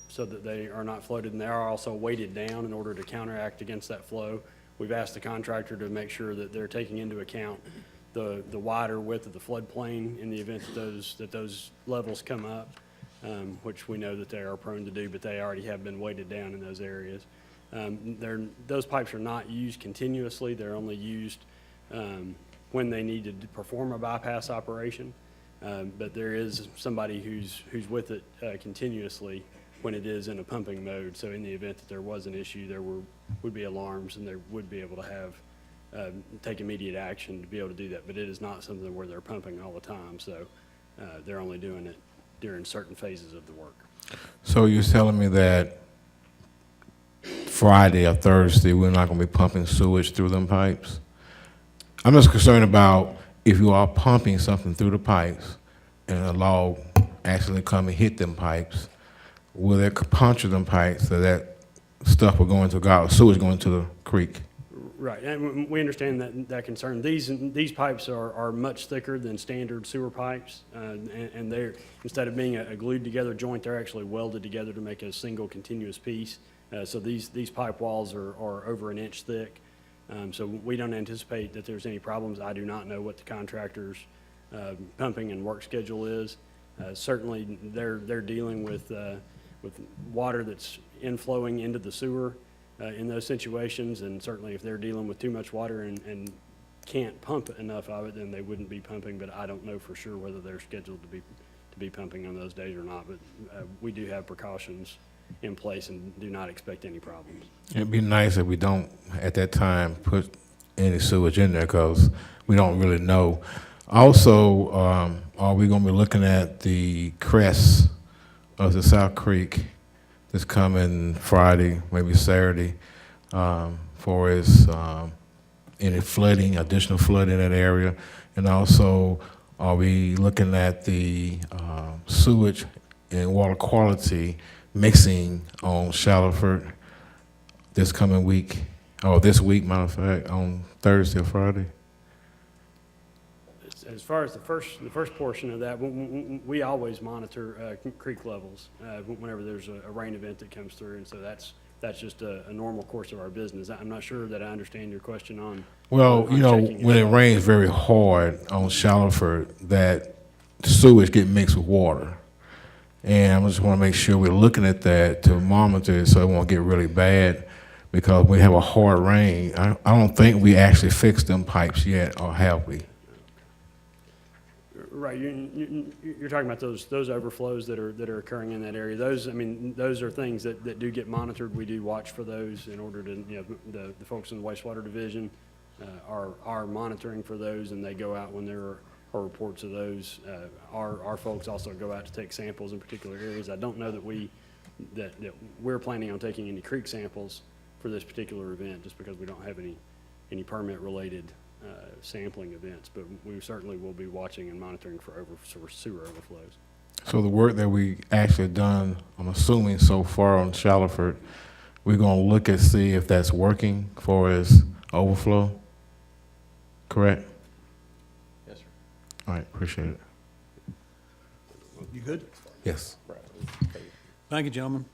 so that they are not flooded, and they are also weighted down in order to counteract against that flow. We've asked the contractor to make sure that they're taking into account the wider width of the floodplain in the event that those levels come up, which we know that they are prone to do, but they already have been weighted down in those areas. Those pipes are not used continuously. They're only used when they need to perform a bypass operation. But there is somebody who's with it continuously when it is in a pumping mode. So in the event that there was an issue, there would be alarms, and they would be able to have take immediate action to be able to do that. But it is not something where they're pumping all the time. So they're only doing it during certain phases of the work. So you're telling me that Friday or Thursday, we're not going to be pumping sewage through them pipes? I'm just concerned about if you are pumping something through the pipes and a log actually come and hit them pipes, will it puncture them pipes so that stuff will go into sewage going to the creek? Right, and we understand that concern. These pipes are much thicker than standard sewer pipes, and they're, instead of being a glued together joint, they're actually welded together to make a single continuous piece. So these pipe walls are over an inch thick. So we don't anticipate that there's any problems. I do not know what the contractor's pumping and work schedule is. Certainly, they're dealing with water that's inflowing into the sewer in those situations, and certainly if they're dealing with too much water and can't pump enough of it, then they wouldn't be pumping. But I don't know for sure whether they're scheduled to be pumping on those days or not. But we do have precautions in place and do not expect any problems. It'd be nice if we don't, at that time, put any sewage in there because we don't really know. Also, are we going to be looking at the crest of the South Creek this coming Friday, maybe Saturday, for its any flooding, additional flood in that area? And also, are we looking at the sewage and water quality mixing on Shallowford this coming week, or this week, matter of fact, on Thursday or Friday? As far as the first portion of that, we always monitor creek levels whenever there's a rain event that comes through, and so that's just a normal course of our business. I'm not sure that I understand your question on. Well, on you know, checking when it rains very hard on Shallowford, that sewage get mixed with water. And I just want to make sure we're looking at that to monitor it so it won't get really bad, because we have a hard rain. I don't think we actually fixed them pipes yet, or have we? Right, you're talking about those overflows that are occurring in that area. Those are things that do get monitored. We do watch for those in order to, the folks in the wastewater division are monitoring for those, and they go out when there are reports of those. Our folks also go out to take samples in particular areas. I don't know that we're planning on taking any creek samples for this particular event, just because we don't have any permit related sampling events, but we certainly will be watching and monitoring for sewer overflows. So the work that we actually done, I'm assuming so far on Shallowford, we're going to look and see if that's working for its overflow, correct? Yes, sir. All right, appreciate it. You good? Yes. Thank you, gentlemen.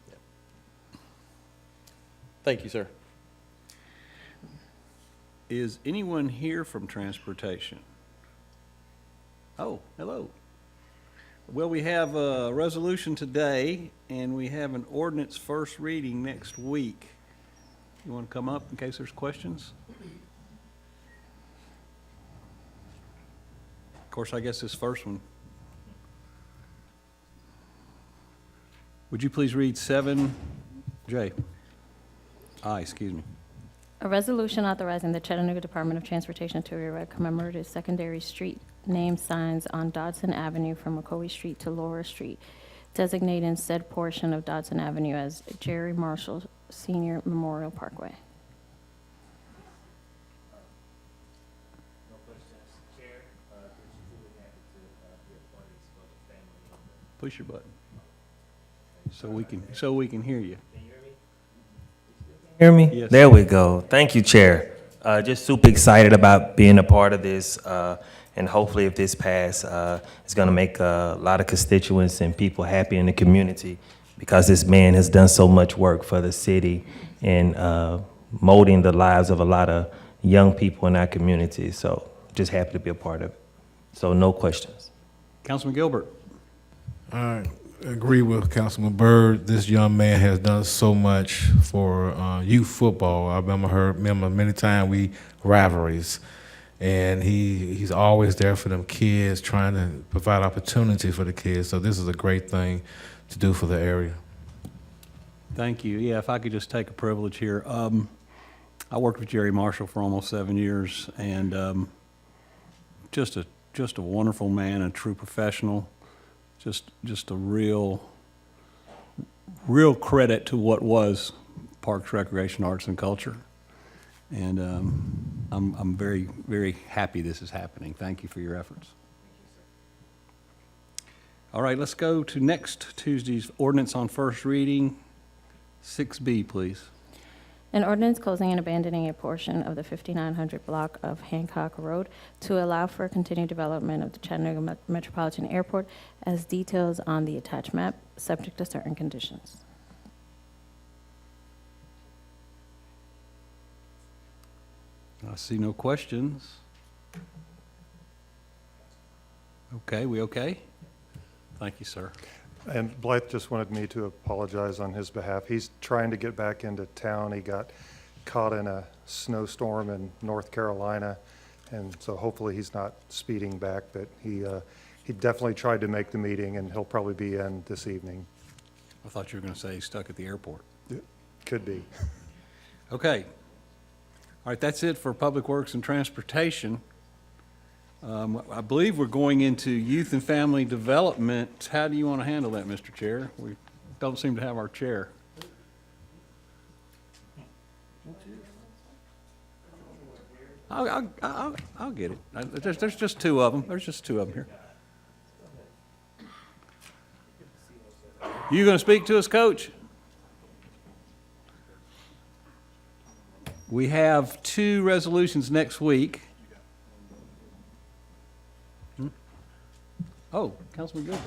Thank you, sir. Is anyone here from transportation? Oh, hello. Well, we have a resolution today, and we have an ordinance first reading next week. You want to come up in case there's questions? Of course, I guess this first one. Would you please read 7J? Excuse me. A resolution authorizing the Chattanooga Department of Transportation to erect commemorative secondary street name signs on Dodson Avenue from McCoy Street to Laura Street, designating said portion of Dodson Avenue as Jerry Marshall Senior Memorial Parkway. No questions, Chair. Truly happy to be a part of this for the family. Push your button so we can hear you. Can you hear me? Yes. There we go. Thank you, Chair. Just super excited about being a part of this, and hopefully if this passes, it's going to make a lot of constituents and people happy in the community because this man has done so much work for the city and molding the lives of a lot of young people in our community. So just happy to be a part of it. So no questions. Councilman Gilbert? I agree with Councilman Byrd. This young man has done so much for youth football. I remember many times we rivalries, and he's always there for them kids, trying to provide opportunity for the kids. So this is a great thing to do for the area. Thank you. Yeah, if I could just take a privilege here. I worked with Jerry Marshall for almost 7 years, and just a wonderful man, a true professional, just a real credit to what was Parks, Recreation, Arts, and Culture. And I'm very, very happy this is happening. Thank you for your efforts. All right, let's go to next Tuesday's ordinance on first reading. 6B, please. An ordinance closing and abandoning a portion of the 5900 block of Hancock Road to allow for continued development of the Chattanooga Metropolitan Airport as details on the attached map, subject to certain conditions. I see no questions. Okay, we okay? Thank you, sir. And Blythe just wanted me to apologize on his behalf. He's trying to get back into town. He got caught in a snowstorm in North Carolina, and so hopefully he's not speeding back, but he definitely tried to make the meeting, and he'll probably be in this evening. I thought you were going to say he's stuck at the airport. Could be. Okay. All right, that's it for Public Works and Transportation. I believe we're going into Youth and Family Development. How do you want to handle that, Mr. Chair? We don't seem to have our chair. I'll get it. There's just two of them. There's just two of them here. You going to speak to us, Coach? We have 2 resolutions next week. Oh, Councilman Gilbert.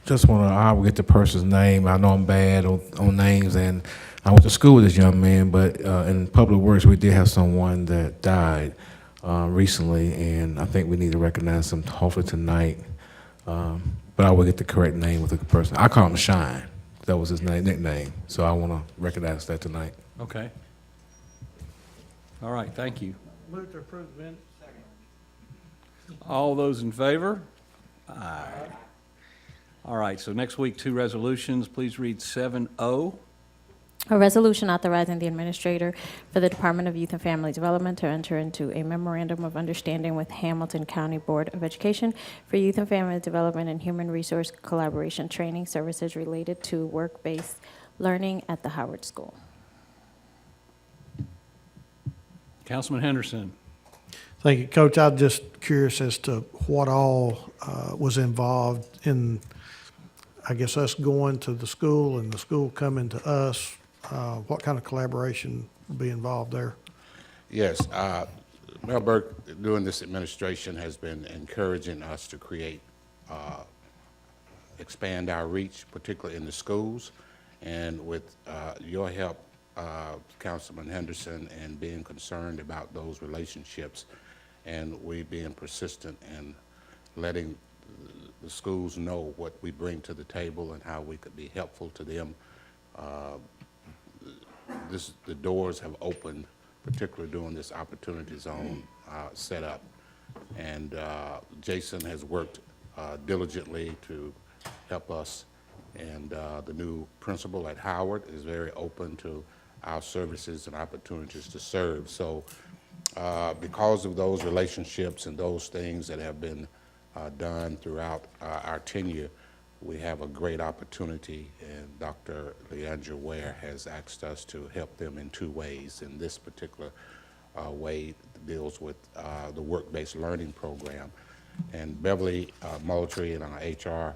Just I will get the person's name. I know I'm bad on names, and I went to school with this young man, but in Public Works, we did have someone that died recently, and I think we need to recognize him hopefully tonight. But I will get the correct name of the person. I call him Shine. That was his nickname. So I want to recognize that tonight. Okay. All right, thank you. Move to approve the minutes. All those in favor? Aye. All right, so next week, 2 resolutions. Please read 7O. A resolution authorizing the administrator for the Department of Youth and Family Development to enter into a memorandum of understanding with Hamilton County Board of Education for youth and family development and human resource collaboration training services related to work-based learning at the Howard School. Councilman Henderson. Thank you, Coach. I'm just curious as to what all was involved in, I guess, us going to the school and the school coming to us. What kind of collaboration would be involved there? Yes, Mel Burke, during this administration, has been encouraging us to create, expand our reach, particularly in the schools. And with your help, Councilman Henderson, and being concerned about those relationships, and we being persistent in letting the schools know what we bring to the table and how we could be helpful to them. The doors have opened, particularly during this Opportunity Zone setup. And Jason has worked diligently to help us. And the new principal at Howard is very open to our services and opportunities to serve. So because of those relationships and those things that have been done throughout our tenure, we have a great opportunity, and Dr. Leandra Ware has asked us to help them in 2 ways. In this particular way deals with the work-based learning program. And Beverly Moultrie in our HR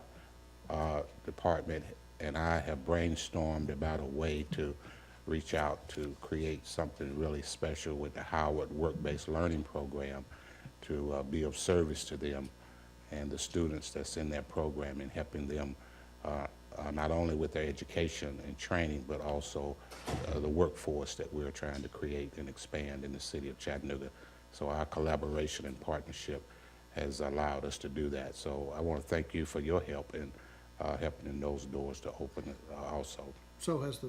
department and I have brainstormed about a way to reach out to create something really special with the Howard Work-Based Learning Program to be of service to them. and the students that's in that program and helping them not only with their education and training, but also the workforce that we're trying to create and expand in the city of Chattanooga. So our collaboration and partnership has allowed us to do that. So I want to thank you for your help in helping in those doors to open also. So has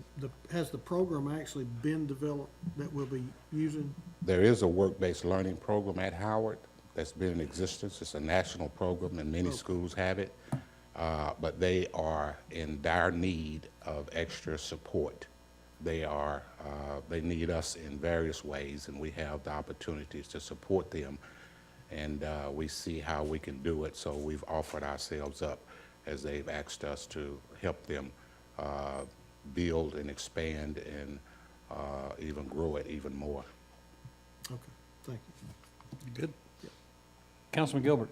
the program actually been developed that we'll be using? There is a work-based learning program at Howard that's been in existence. It's a national program and many schools have it, but they are in dire need of extra support. They need us in various ways, and we have the opportunities to support them, and we see how we can do it. So we've offered ourselves up as they've asked us to help them build and expand and even grow it even more. Okay, thank you. Good. Councilman Gilbert.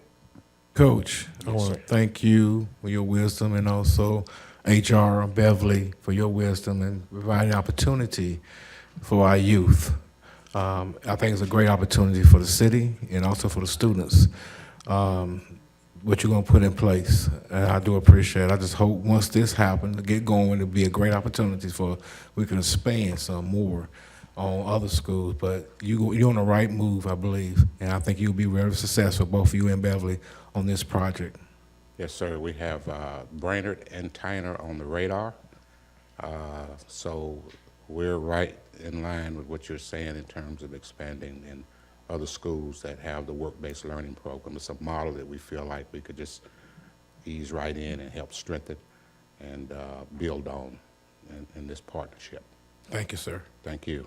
Coach, I Yes, want sir. to thank you for your wisdom and also HR Beverly for your wisdom and providing opportunity for our youth. I think it's a great opportunity for the city and also for the students. What you're going to put in place, and I do appreciate it. I just hope once this happens, to get going, it'll be a great opportunity for we can expand some more on other schools. But you're on the right move, I believe, and I think you'll be very successful, both you and Beverly, on this project. Yes, sir. We have Brainerd and Tyner on the radar. So we're right in line with what you're saying in terms of expanding in other schools that have the work-based learning program. It's a model that we feel like we could just ease right in and help strengthen and build on in this partnership. Thank you, sir. Thank you.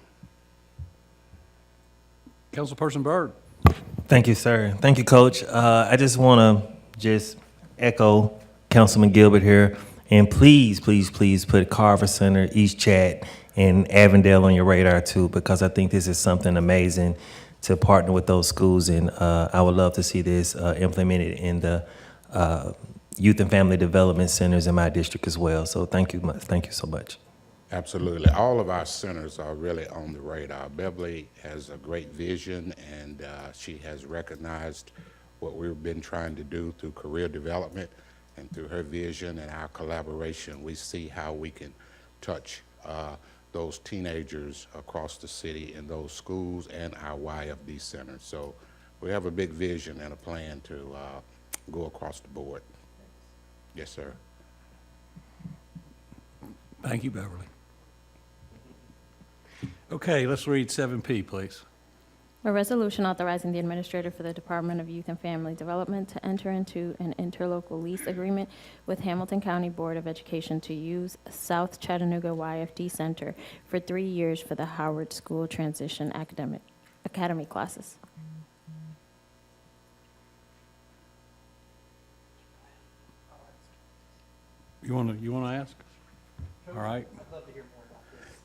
Councilperson Byrd. Thank you, sir. Thank you, Coach. I just want to echo Councilman Gilbert here, and please, please, please put Carver Center, East Chat, and Avondale on your radar too, because I think this is something amazing to partner with those schools, and I would love to see this implemented in the youth and family development centers in my district as well. So thank you so much. Absolutely. All of our centers are really on the radar. Beverly has a great vision, and she has recognized what we've been trying to do through career development, and through her vision and our collaboration, we see how we can touch those teenagers across the city in those schools and our YFD centers. So we have a big vision and a plan to go across the board. Yes, sir. Thank you, Beverly. Okay, let's read 7P, please. A resolution authorizing the administrator for the Department of Youth and Family Development to enter into an interlocal lease agreement with Hamilton County Board of Education to use South Chattanooga YFD Center for 3 years for the Howard School Transition Academy classes. You want to ask? All right.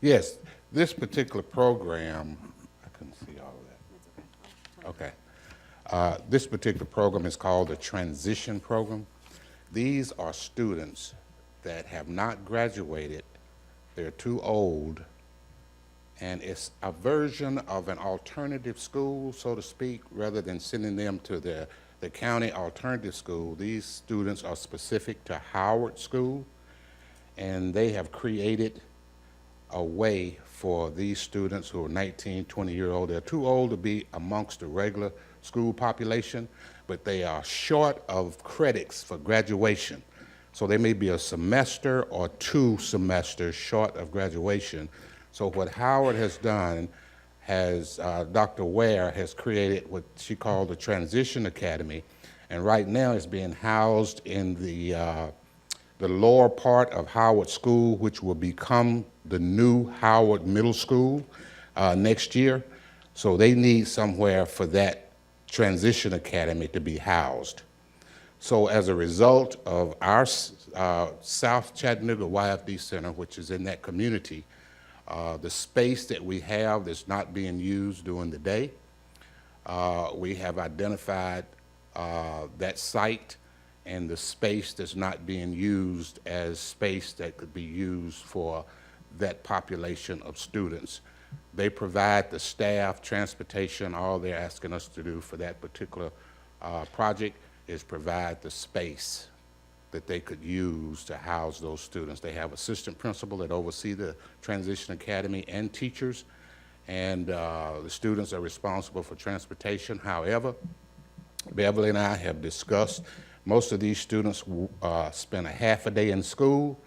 Yes, this particular program, I couldn't see all of that. Okay. This particular program is called the Transition Program. These are students that have not graduated, they're too old, and it's a version of an alternative school, so to speak, rather than sending them to the county alternative school. These students are specific to Howard School, and they have created a way for these students who are 19, 20-year-old. They're too old to be amongst the regular school population, but they are short of credits for graduation. So they may be a semester or 2 semesters short of graduation. So what Howard has done has, Dr. Ware has created what she called the Transition Academy, and right now it's being housed in the lower part of Howard School, which will become the new Howard Middle School next year. So they need somewhere for that Transition Academy to be housed. So as a result of our South Chattanooga YFD Center, which is in that community, the space that we have that's not being used during the day, we have identified that site and the space that's not being used as space that could be used for that population of students. They provide the staff, transportation, all they're asking us to do for that particular project is provide the space that they could use to house those students. They have assistant principal that oversee the Transition Academy and teachers, and the students are responsible for transportation. However, Beverly and I have discussed, most of these students spend a half a day in school,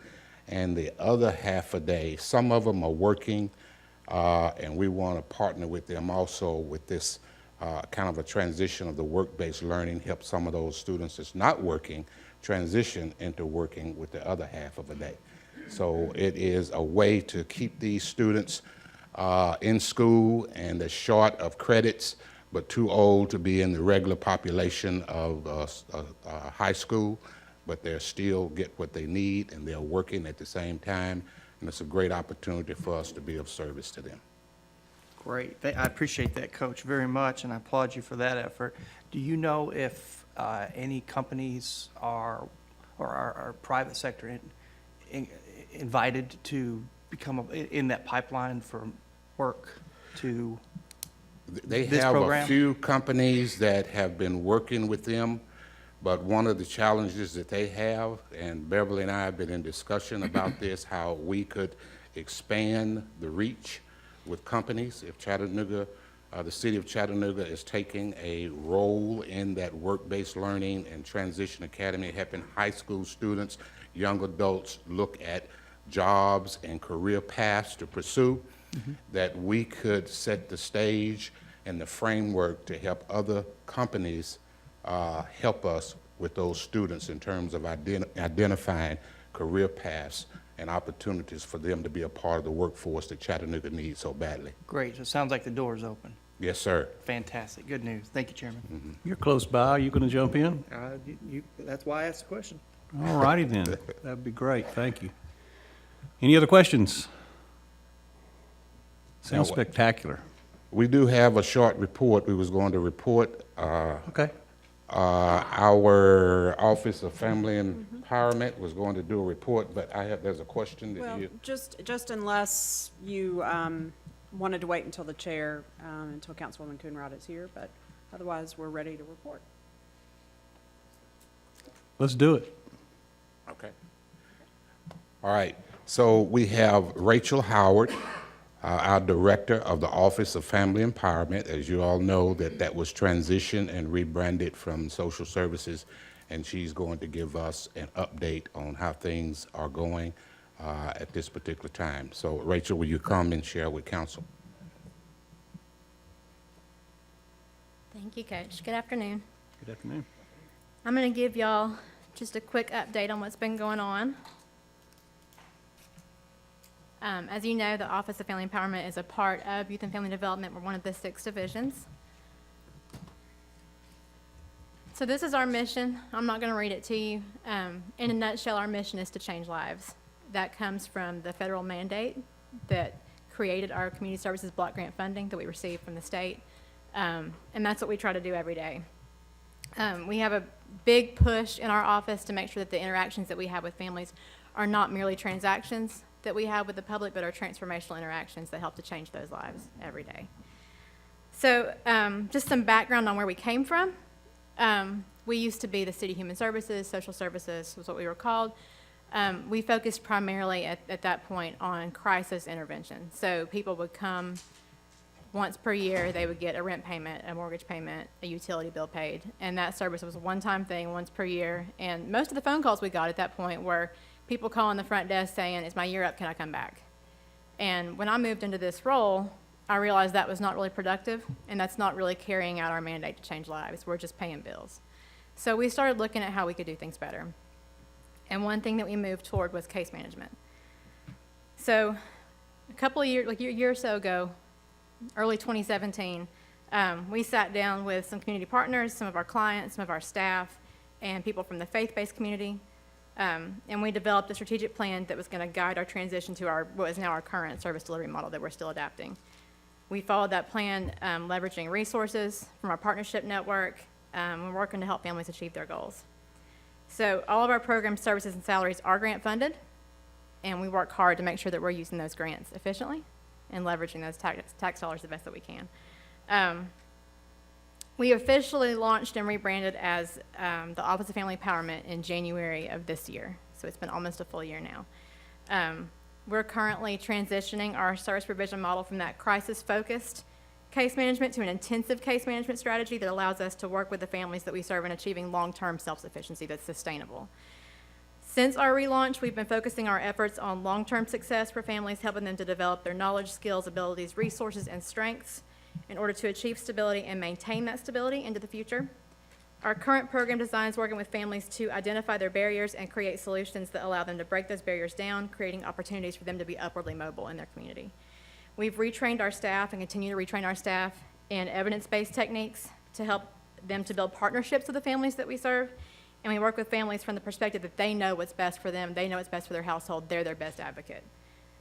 and the other half a day, some of them are working, and we want to partner with them also with this kind of a transition of the work-based learning, help some of those students that's not working transition into working with the other half of a day. So it is a way to keep these students in school and they're short of credits, but too old to be in the regular population of high school, but they still get what they need and they're working at the same time, and it's a great opportunity for us to be of service to them. Great. I appreciate that, Coach, very much, and I applaud you for that effort. Do you know if any companies or our private sector invited to become in that pipeline for work to They this have program? a few companies that have been working with them, but one of the challenges that they have, and Beverly and I have been in discussion about this, how we could expand the reach with companies. If Chattanooga, the city of Chattanooga is taking a role in that work-based learning and transition academy, helping high school students, young adults look at jobs and career paths to pursue, that we could set the stage and the framework to help other companies help us with those students in terms of identifying career paths and opportunities for them to be a part of the workforce that Chattanooga needs so badly. Great. So it sounds like the door is open. Yes, sir. Fantastic. Good news. Thank you, Chairman. You're close by. Are you going to jump in? That's why I asked the question. All righty then. That'd be great. Thank you. Any other questions? Sounds spectacular. We do have a short report. We was going to report Okay. our Office of Family Empowerment was going to do a report, but there's a question that Well, you... just unless you wanted to wait until the chair, until Councilwoman Coonrod is here, but otherwise, we're ready to report. Let's do it. Okay. All right. So we have Rachel Howard, our Director of the Office of Family Empowerment. As you all know, that was transitioned and rebranded from Social Services, and she's going to give us an update on how things are going at this particular time. So Rachel, will you come and share with council? Thank you, Coach. Good afternoon. Good afternoon. I'm going to give y'all just a quick update on what's been going on. As you know, the Office of Family Empowerment is a part of Youth and Family Development. We're one of the 6 divisions. So this is our mission. I'm not going to read it to you. In a nutshell, our mission is to change lives. That comes from the federal mandate that created our community services block grant funding that we receive from the state. And that's what we try to do every day. We have a big push in our office to make sure that the interactions that we have with families are not merely transactions that we have with the public, but are transformational interactions that help to change those lives every day. So just some background on where we came from. We used to be the City Human Services, Social Services was what we were called. We focused primarily at that point on crisis intervention. So people would come once per year, they would get a rent payment, a mortgage payment, a utility bill paid, and that service was a one-time thing, once per year. And most of the phone calls we got at that point were people calling the front desk saying, "Is my year up, can I come back?" And when I moved into this role, I realized that was not really productive, and that's not really carrying out our mandate to change lives. We're just paying bills. So we started looking at how we could do things better. And one thing that we moved toward was case management. So a couple of years, like a year or so ago, early 2017, we sat down with some community partners, some of our clients, some of our staff, and people from the faith-based community, and we developed a strategic plan that was going to guide our transition to what is now our current service delivery model that we're still adapting. We followed that plan, leveraging resources from our partnership network. We're working to help families achieve their goals. So all of our programs, services, and salaries are grant funded, and we work hard to make sure that we're using those grants efficiently and leveraging those tax dollars the best that we can. We officially launched and rebranded as the Office of Family Empowerment in January of this year, so it's been almost a full year now. We're currently transitioning our service provision model from that crisis-focused case management to an intensive case management strategy that allows us to work with the families that we serve in achieving long-term self-sufficiency that's sustainable. Since our relaunch, we've been focusing our efforts on long-term success for families, helping them to develop their knowledge, skills, abilities, resources, and strengths in order to achieve stability and maintain that stability into the future. Our current program design is working with families to identify their barriers and create solutions that allow them to break those barriers down, creating opportunities for them to be upwardly mobile in their community. We've retrained our staff and continue to retrain our staff in evidence-based techniques to help them to build partnerships with the families that we serve. And we work with families from the perspective that they know what's best for them, they know what's best for their household, they're their best advocate.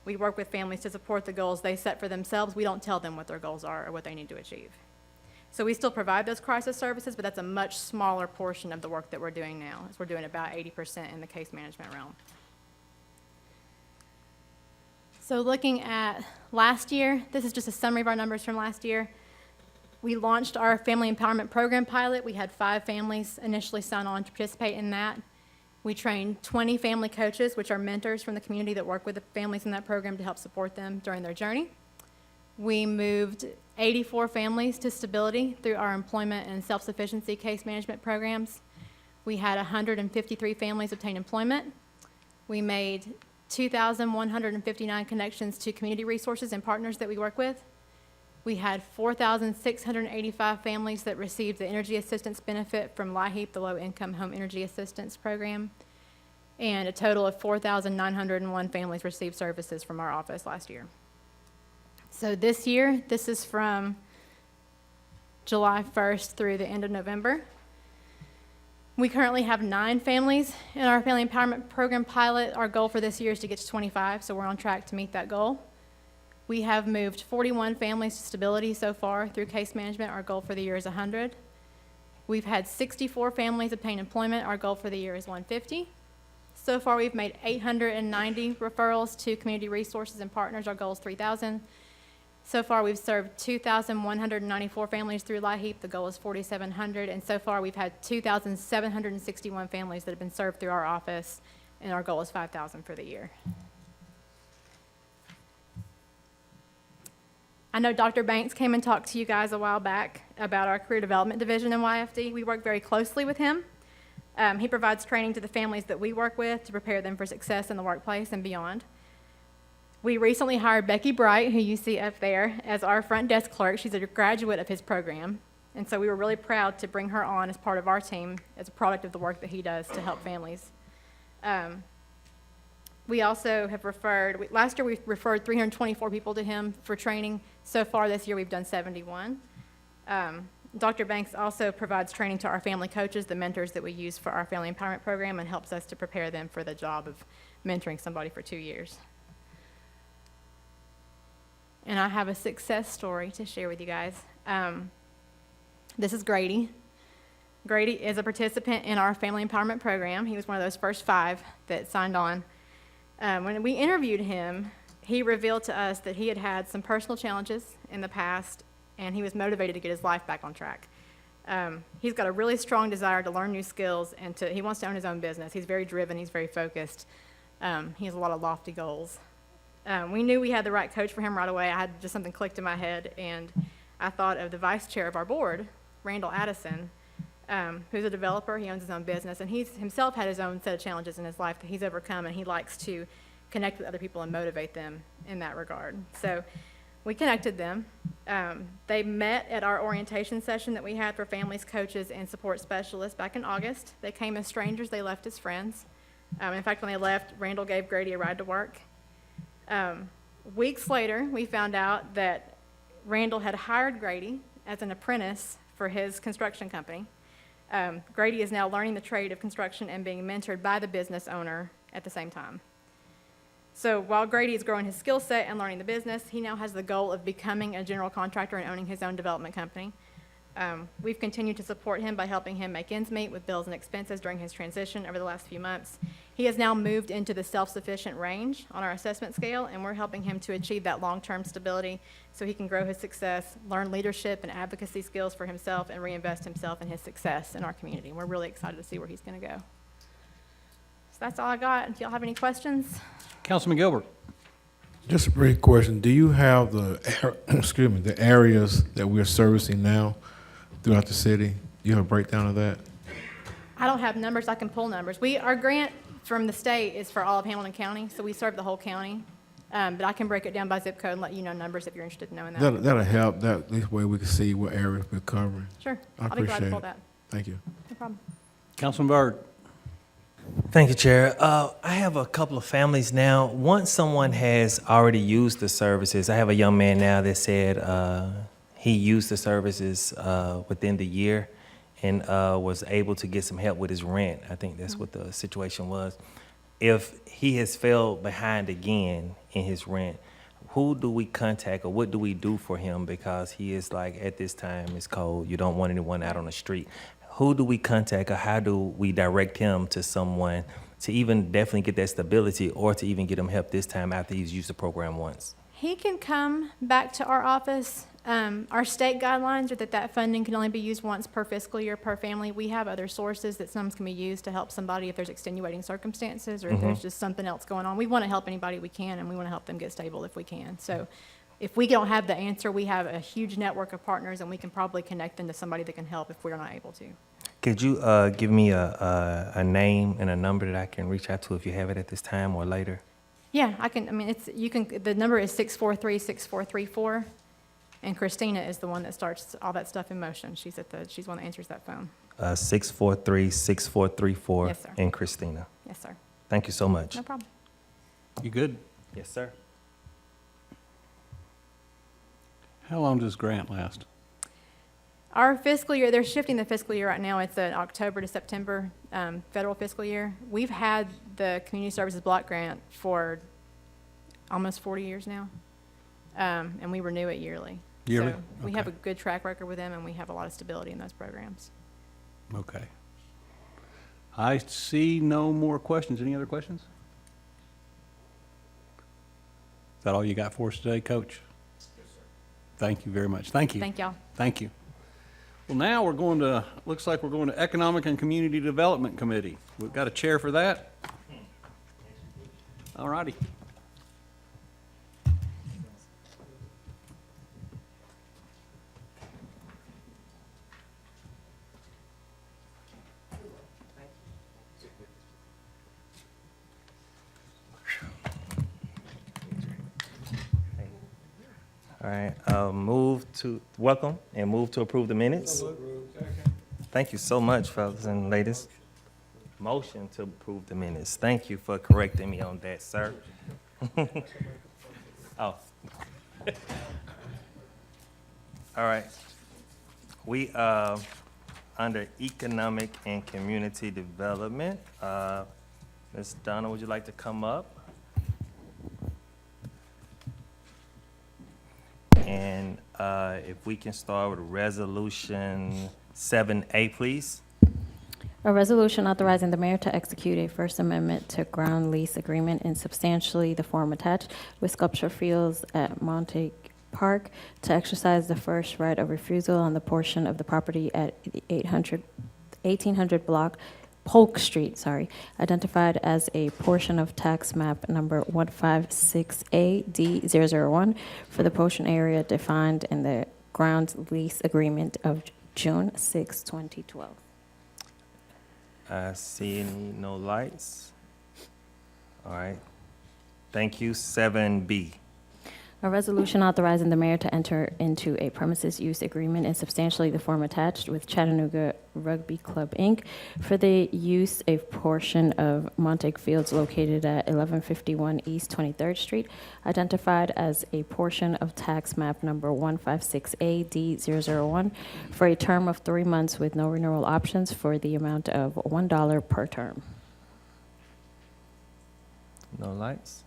We work with families to support the goals they set for themselves. We don't tell them what their goals are or what they need to achieve. So we still provide those crisis services, but that's a much smaller portion of the work that we're doing now, as we're doing about 80% in the case management realm. So looking at last year, this is just a summary of our numbers from last year. We launched our Family Empowerment Program pilot. We had 5 families initially sign on to participate in that. We trained 20 family coaches, which are mentors from the community that work with the families in that program to help support them during their journey. We moved 84 families to stability through our employment and self-sufficiency case management programs. We had 153 families obtain employment. We made 2,159 connections to community resources and partners that we work with. We had 4,685 families that received the energy assistance benefit from LIHEAP, the Low Income Home Energy Assistance Program. And a total of 4,901 families received services from our office last year. So this year, this is from July 1st through the end of November. We currently have 9 families in our Family Empowerment Program pilot. Our goal for this year is to get to 25, so we're on track to meet that goal. We have moved 41 families to stability so far through case management. Our goal for the year is 100. We've had 64 families obtain employment. Our goal for the year is 150. So far, we've made 890 referrals to community resources and partners. Our goal is 3,000. So far, we've served 2,194 families through LIHEAP. The goal is 4,700. And so far, we've had 2,761 families that have been served through our office, and our goal is 5,000 for the year. I know Dr. Banks came and talked to you guys a while back about our career development division in YFD. We work very closely with him. He provides training to the families that we work with to prepare them for success in the workplace and beyond. We recently hired Becky Bright, who you see up there, as our front desk clerk. She's a graduate of his program, and so we were really proud to bring her on as part of our team as a product of the work that he does to help families. We also have referred, last year we referred 324 people to him for training. So far this year we've done 71. Dr. Banks also provides training to our family coaches, the mentors that we use for our Family Empowerment Program, and helps us to prepare them for the job of mentoring somebody for 2 years. And I have a success story to share with you guys. This is Grady. Grady is a participant in our Family Empowerment Program. He was one of those first 5 that signed on. When we interviewed him, he revealed to us that he had had some personal challenges in the past, and he was motivated to get his life back on track. He's got a really strong desire to learn new skills, and he wants to own his own business. He's very driven. He's very focused. He has a lot of lofty goals. We knew we had the right coach for him right away. I had just something clicked in my head, and I thought of the vice chair of our board, Randall Addison, who's a developer. He owns his own business, and he's himself had his own set of challenges in his life that he's overcome, and he likes to connect with other people and motivate them in that regard. So we connected them. They met at our orientation session that we had for families, coaches, and support specialists back in August. They came as strangers. They left as friends. In fact, when they left, Randall gave Grady a ride to work. Weeks later, we found out that Randall had hired Grady as an apprentice for his construction company. Grady is now learning the trade of construction and being mentored by the business owner at the same time. So while Grady is growing his skill set and learning the business, he now has the goal of becoming a general contractor and owning his own development company. We've continued to support him by helping him make ends meet with bills and expenses during his transition over the last few months. He has now moved into the self-sufficient range on our assessment scale, and we're helping him to achieve that long-term stability so he can grow his success, learn leadership and advocacy skills for himself, and reinvest himself in his success in our community. And we're really excited to see where he's going to go. So that's all I got. Do y'all have any questions? Councilman Gilbert. Just a brief question. Do you have excuse me, the areas that we're servicing now throughout the city? Do you have a breakdown of that? I don't have numbers. I can pull numbers. Our grant from the state is for all of Hamilton County, so we serve the whole county. But I can break it down by zip code and let you know numbers if you're interested in knowing that. That'll help. This way we can see what areas we're covering. Sure. I I'll be glad to appreciate pull it. that. Thank you. No problem. Councilman Byrd. Thank you, Chair. I have a couple of families now. Once someone has already used the services, I have a young man now that said he used the services within the year and was able to get some help with his rent. I think that's what the situation was. If he has fell behind again in his rent, who do we contact or what do we do for him? Because he is like, at this time, it's cold. You don't want anyone out on the street. Who do we contact or how do we direct him to someone to even definitely get that stability or to even get him help this time after he's used the program once? He can come back to our office. Our state guidelines are that funding can only be used once per fiscal year per family. We have other sources that some can be used to help somebody if there's extenuating circumstances or if there's just something else going on. We want to help anybody we can, and we want to help them get stable if we can. So if we don't have the answer, we have a huge network of partners, and we can probably connect them to somebody that can help if we're not able to. Could you give me a name and a number that I can reach out to if you have it at this time or later? Yeah, I can. I mean, the number is 643-6434, and Christina is the one that starts all that stuff in motion. She's the one that answers that phone. 643-6434. Yes, sir. And Christina. Yes, sir. Thank you so much. No problem. You good? Yes, sir. How long does grant last? Our fiscal year, they're shifting the fiscal year right now. It's an October to September federal fiscal year. We've had the Community Services Block Grant for almost 40 years now, and we renew it yearly. Yearly? So we have a Okay. good track record with them, and we have a lot of stability in those programs. Okay. I see no more questions. Any other questions? Is that all you got for us today, Coach? Yes, sir. Thank you very much. Thank you. Thank y'all. Thank you. Well, now we're going to, looks like we're going to Economic and Community Development Committee. We've got a chair for that. All righty. All right, welcome and move to approve the minutes. Thank you so much, fellas and ladies. Motion to approve the minutes. Thank you for correcting me on that, sir. Oh. All right. We, under Economic and Community Development, Ms. Donna, would you like to come up? And if we can start with Resolution 7A, please. A resolution authorizing the mayor to execute a First Amendment to ground lease agreement in substantially the form attached with Sculpture Fields at Montague Park to exercise the first right of refusal on the portion of the property at the 1800 block Polk Street, identified as a portion of tax map number 156A-D001 for the portion area defined in the ground lease agreement of June 6, 2012. I see no lights. All right. Thank you. 7B. A resolution authorizing the mayor to enter into a premises use agreement in substantially the form attached with Chattanooga Rugby Club, Inc. for the use of a portion of Montague Fields located at 1151 East 23rd Street, identified as a portion of tax map number 156A-D001 for a term of 3 months with no renewal options for the amount of $1 per term. No lights?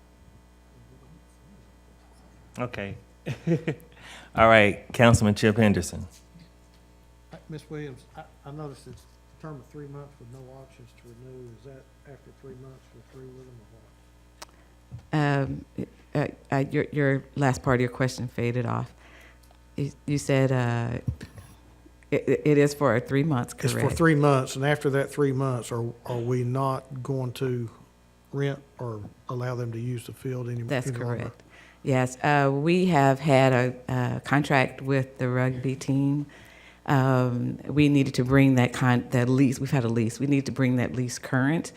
Okay. All right, Councilman Chip Henderson. Ms. Williams, I noticed it's a term of 3 months with no options to renew. Is that after 3 months we're through with them or what? Your last part of your question faded off. You said it is for 3 months, correct? It's for 3 months, and after that 3 months, are we not going to rent or allow them to use the field any That's longer? correct. Yes, we have had a contract with the rugby team. We needed to bring that lease. We've had a lease. We need to bring that lease current.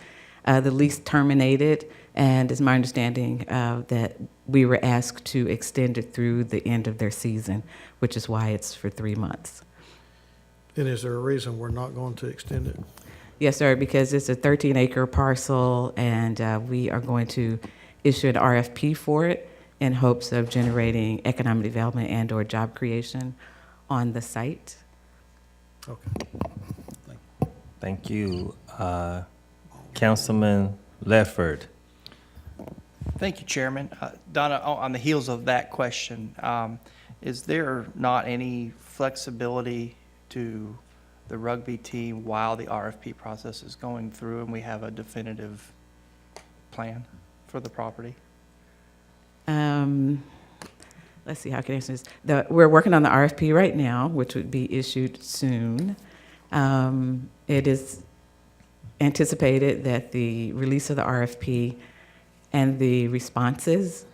The lease terminated, and it's my understanding that we were asked to extend it through the end of their season, which is why it's for 3 months. And is there a reason we're not going to extend it? Yes, sir, because it's a 13-acre parcel, and we are going to issue an RFP for it in hopes of generating economic development and/or job creation on the site. Okay. Thank you. Councilman Ledford. Thank you, Chairman. Donna, on the heels of that question, is there not any flexibility to the rugby team while the RFP process is going through and we have a definitive plan for the property? Let's see how I can answer this. We're working on the RFP right now, which would be issued soon. It is anticipated that the release of the RFP and the responses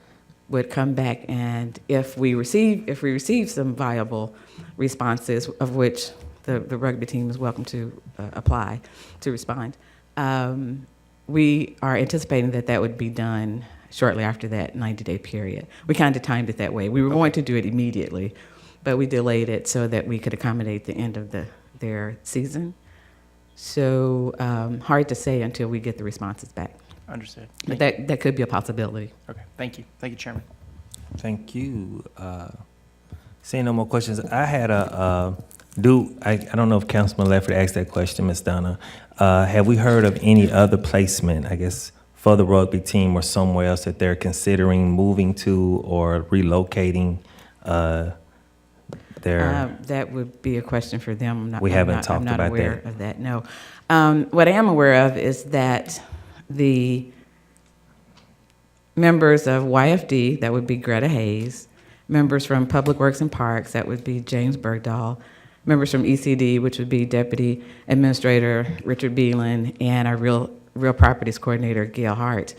would come back, and if we receive some viable responses, of which the rugby team is welcome to apply to respond, we are anticipating that would be done shortly after that 90-day period. We kind of timed it that way. We were going to do it immediately, but we delayed it so that we could accommodate the end of their season. So hard to say until we get the responses back. Understood. But that could be a possibility. Okay, thank you. Thank you, Chairman. Thank you. Seeing no more questions, I had I don't know if Councilman Ledford asked that question, Ms. Donna. Have we heard of any other placement, I guess, for the rugby team or somewhere else that they're considering moving to or relocating their? That would be a question for them. We haven't talked about that. I'm not aware of that, no. What I am aware of is that the members of YFD, that would be Greta Hayes, members from Public Works and Parks, that would be James Bergdahl, members from ECD, which would be Deputy Administrator Richard Beelan, and our Real Properties Coordinator, Gail Hart.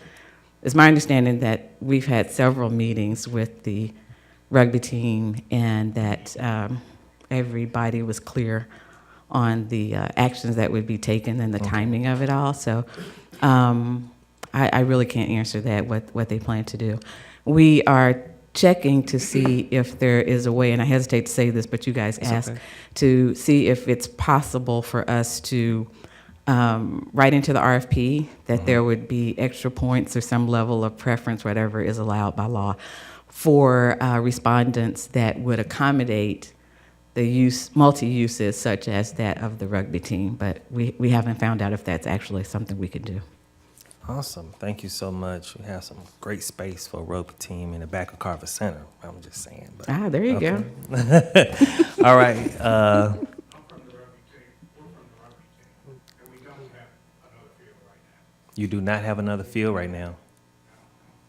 It's my understanding that we've had several meetings with the rugby team and that everybody was clear on the actions that would be taken and the timing of it all. So I really can't answer that, what they plan to do. We are checking to see if there is a way, and I hesitate to say this, but you guys asked, to see if it's possible for us to write into the RFP that there would be extra points or some level of preference, whatever is allowed by law, for respondents that would accommodate the multi-uses such as that of the rugby team. But we haven't found out if that's actually something we could do. Awesome. Thank you so much. We have some great space for a rugby team in the back of Carver Center. I'm just saying. But, there you go. All right. You do not have another field right now?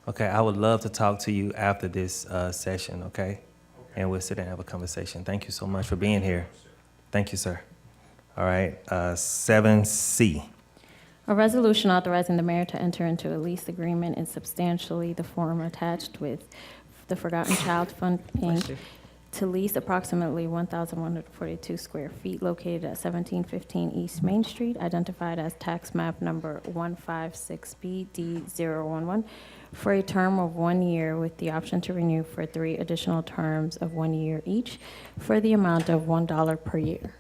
Okay, I would love to talk to you after this session, okay? And we'll sit and have a conversation. Thank you so much for being here. Thank you, sir. All right, 7C. A resolution authorizing the mayor to enter into a lease agreement in substantially the form attached with the Forgotten Child Fund, Inc. to lease approximately 1,142 square feet located at 1715 East Main Street, identified as tax map number 156BD011, for a term of 1 year with the option to renew for 3 additional terms of 1 year each for the amount of $1 per year.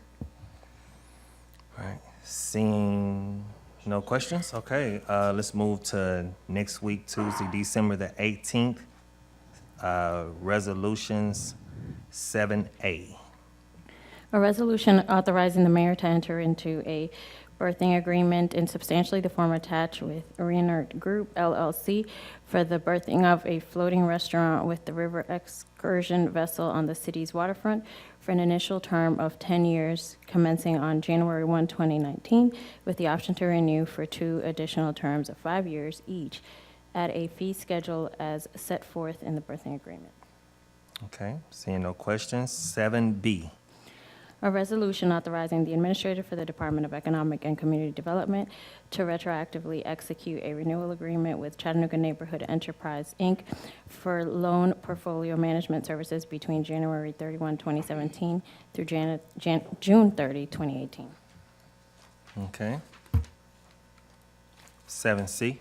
All right, seeing no questions? Okay, let's move to next week, Tuesday, December the 18th. Resolutions 7A. A resolution authorizing the mayor to enter into a birthing agreement in substantially the form attached with Reinert Group LLC for the birthing of a floating restaurant with the river excursion vessel on the city's waterfront for an initial term of 10 years commencing on January 1, 2019, with the option to renew for 2 additional terms of 5 years each at a fee schedule as set forth in the birthing agreement. Okay, seeing no questions. 7B. A resolution authorizing the administrator for the Department of Economic and Community Development to retroactively execute a renewal agreement with Chattanooga Neighborhood Enterprise, Inc. for loan portfolio management services between January 31, 2017 through June 30, 2018. Okay. 7C.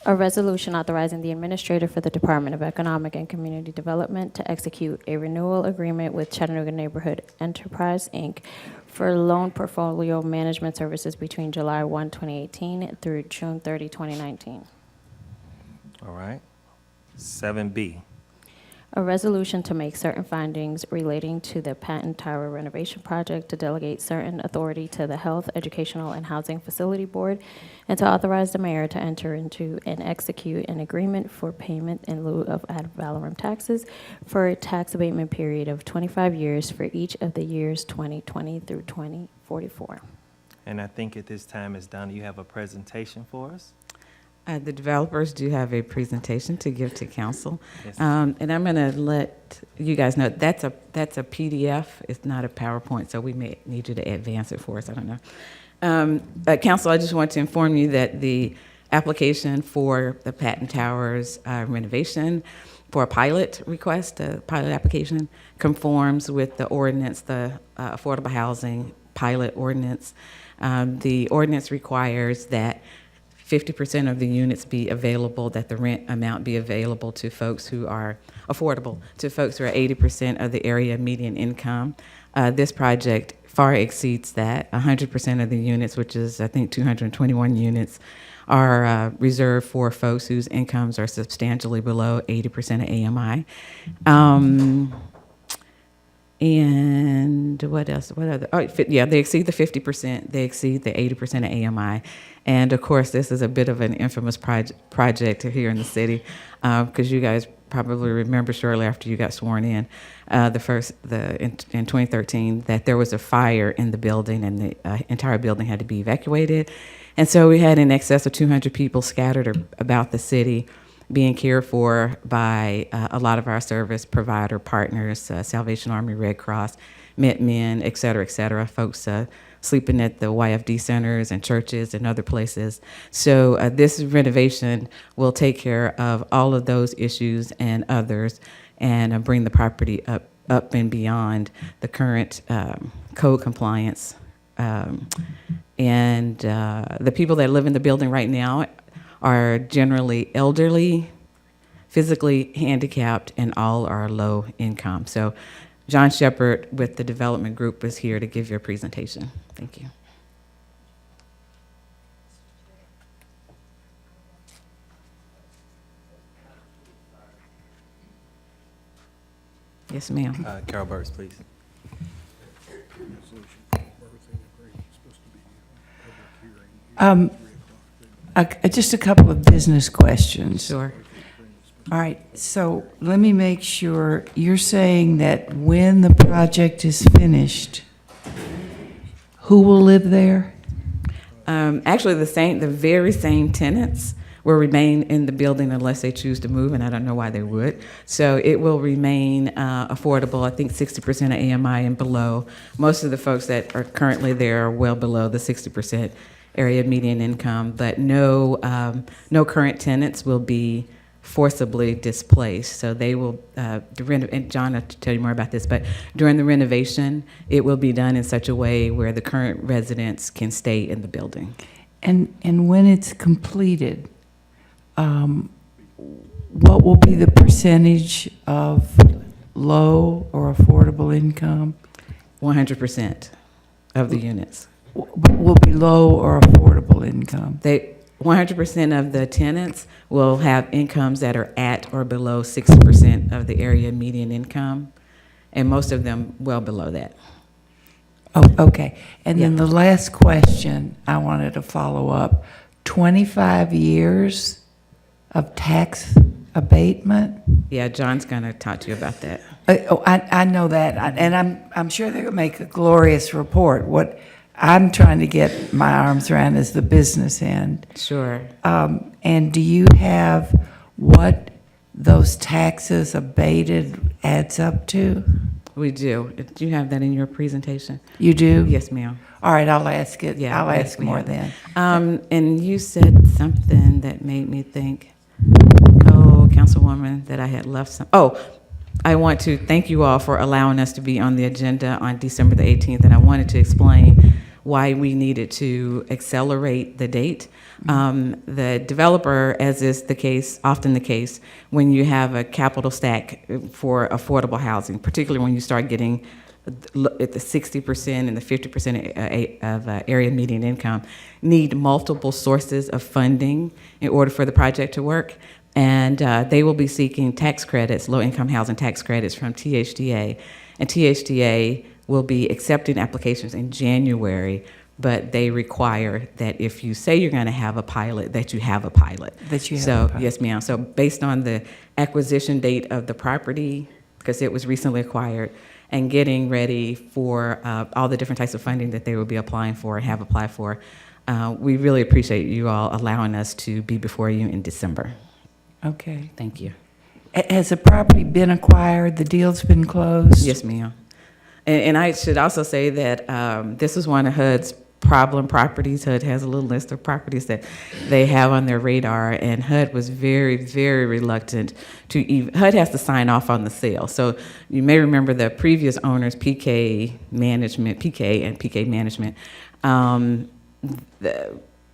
A resolution authorizing the administrator for the Department of Economic and Community Development to execute a renewal agreement with Chattanooga Neighborhood Enterprise, Inc. for loan portfolio management services between July 1, 2018 through June 30, 2019. All right. 7B. A resolution to make certain findings relating to the Patton Tower renovation project, to delegate certain authority to the Health, Educational, and Housing Facility Board, and to authorize the mayor to enter into and execute an agreement for payment in lieu of ad valorem taxes for a tax abatement period of 25 years for each of the years 2020 through 2044. And I think at this time, Ms. Donna, you have a presentation for us? The developers do have a presentation to give to council. Yes. And I'm going to let you guys know, that's a PDF. It's not a PowerPoint, so we may need you to advance it for us. I don't know. Council, I just want to inform you that the application for the Patton Towers renovation for a pilot request, a pilot application, conforms with the ordinance, the affordable housing pilot ordinance. The ordinance requires that 50% of the units be available, that the rent amount be available to folks who are affordable, to folks who are 80% of the area median income. This project far exceeds that. 100% of the units, which is, I think, 221 units, are reserved for folks whose incomes are substantially below 80% of AMI. And what else? What other? Oh, yeah, they exceed the 50%. They exceed the 80% of AMI. And of course, this is a bit of an infamous project here in the city, because you guys probably remember shortly after you got sworn in, in 2013, that there was a fire in the building and the entire building had to be evacuated. And so we had in excess of 200 people scattered about the city, being cared for by a lot of our service provider partners, Salvation Army, Red Cross, MetMen, et cetera, folks sleeping at the YFD centers and churches and other places. So this renovation will take care of all of those issues and others and bring the property up and beyond the current code compliance. And the people that live in the building right now are generally elderly, physically handicapped, and all are low income. So John Shepard with the development group is here to give your presentation. Thank you. Yes, ma'am. Carol Burks, please. Just a couple of business questions. Sure. All right, so let me make sure, you're saying that when the project is finished, who will live there? Actually, the very same tenants will remain in the building unless they choose to move, and I don't know why they would. So it will remain affordable, I think 60% of AMI and below. Most of the folks that are currently there are well below the 60% area median income, but no current tenants will be forcibly displaced. So they will, and John will tell you more about this, but during the renovation, it will be done in such a way where the current residents can stay in the building. And when it's completed, what will be the percentage of low or affordable income? 100% of the units. Will be low or affordable income? 100% of the tenants will have incomes that are at or below 60% of the area median income, and most of them well below that. Oh, okay. And then the last question I wanted to follow up, 25 years of tax abatement? Yeah, John's going to talk to you about that. I know that, and I'm sure they'll make a glorious report. What I'm trying to get my arms around is the business end. Sure. And do you have what those taxes abated adds up to? We do. Do you have that in your presentation? You do? Yes, ma'am. All right, I'll ask it. Yeah, I'll yes, ask we more have. then. And you said something that made me think, oh, Councilwoman, that I had left some. Oh, I want to thank you all for allowing us to be on the agenda on December the 18th, and I wanted to explain why we needed to accelerate the date. The developer, as is the case, often the case, when you have a capital stack for affordable housing, particularly when you start getting at the 60% and the 50% of area median income, need multiple sources of funding in order for the project to work. And they will be seeking tax credits, low-income housing tax credits from THDA. And THDA will be accepting applications in January, but they require that if you say you're going to have a pilot, that you have a pilot. That you have so, a pilot. Yes, ma'am. So based on the acquisition date of the property, because it was recently acquired, and getting ready for all the different types of funding that they will be applying for and have applied for, we really appreciate you all allowing us to be before you in December. Okay. Thank you. Has the property been acquired? The deal's been closed? Yes, ma'am. And I should also say that this is one of HUD's problem properties. HUD has a little list of properties that they have on their radar, and HUD was very, very reluctant to even, HUD has to sign off on the sale. So you may remember the previous owners, PK Management,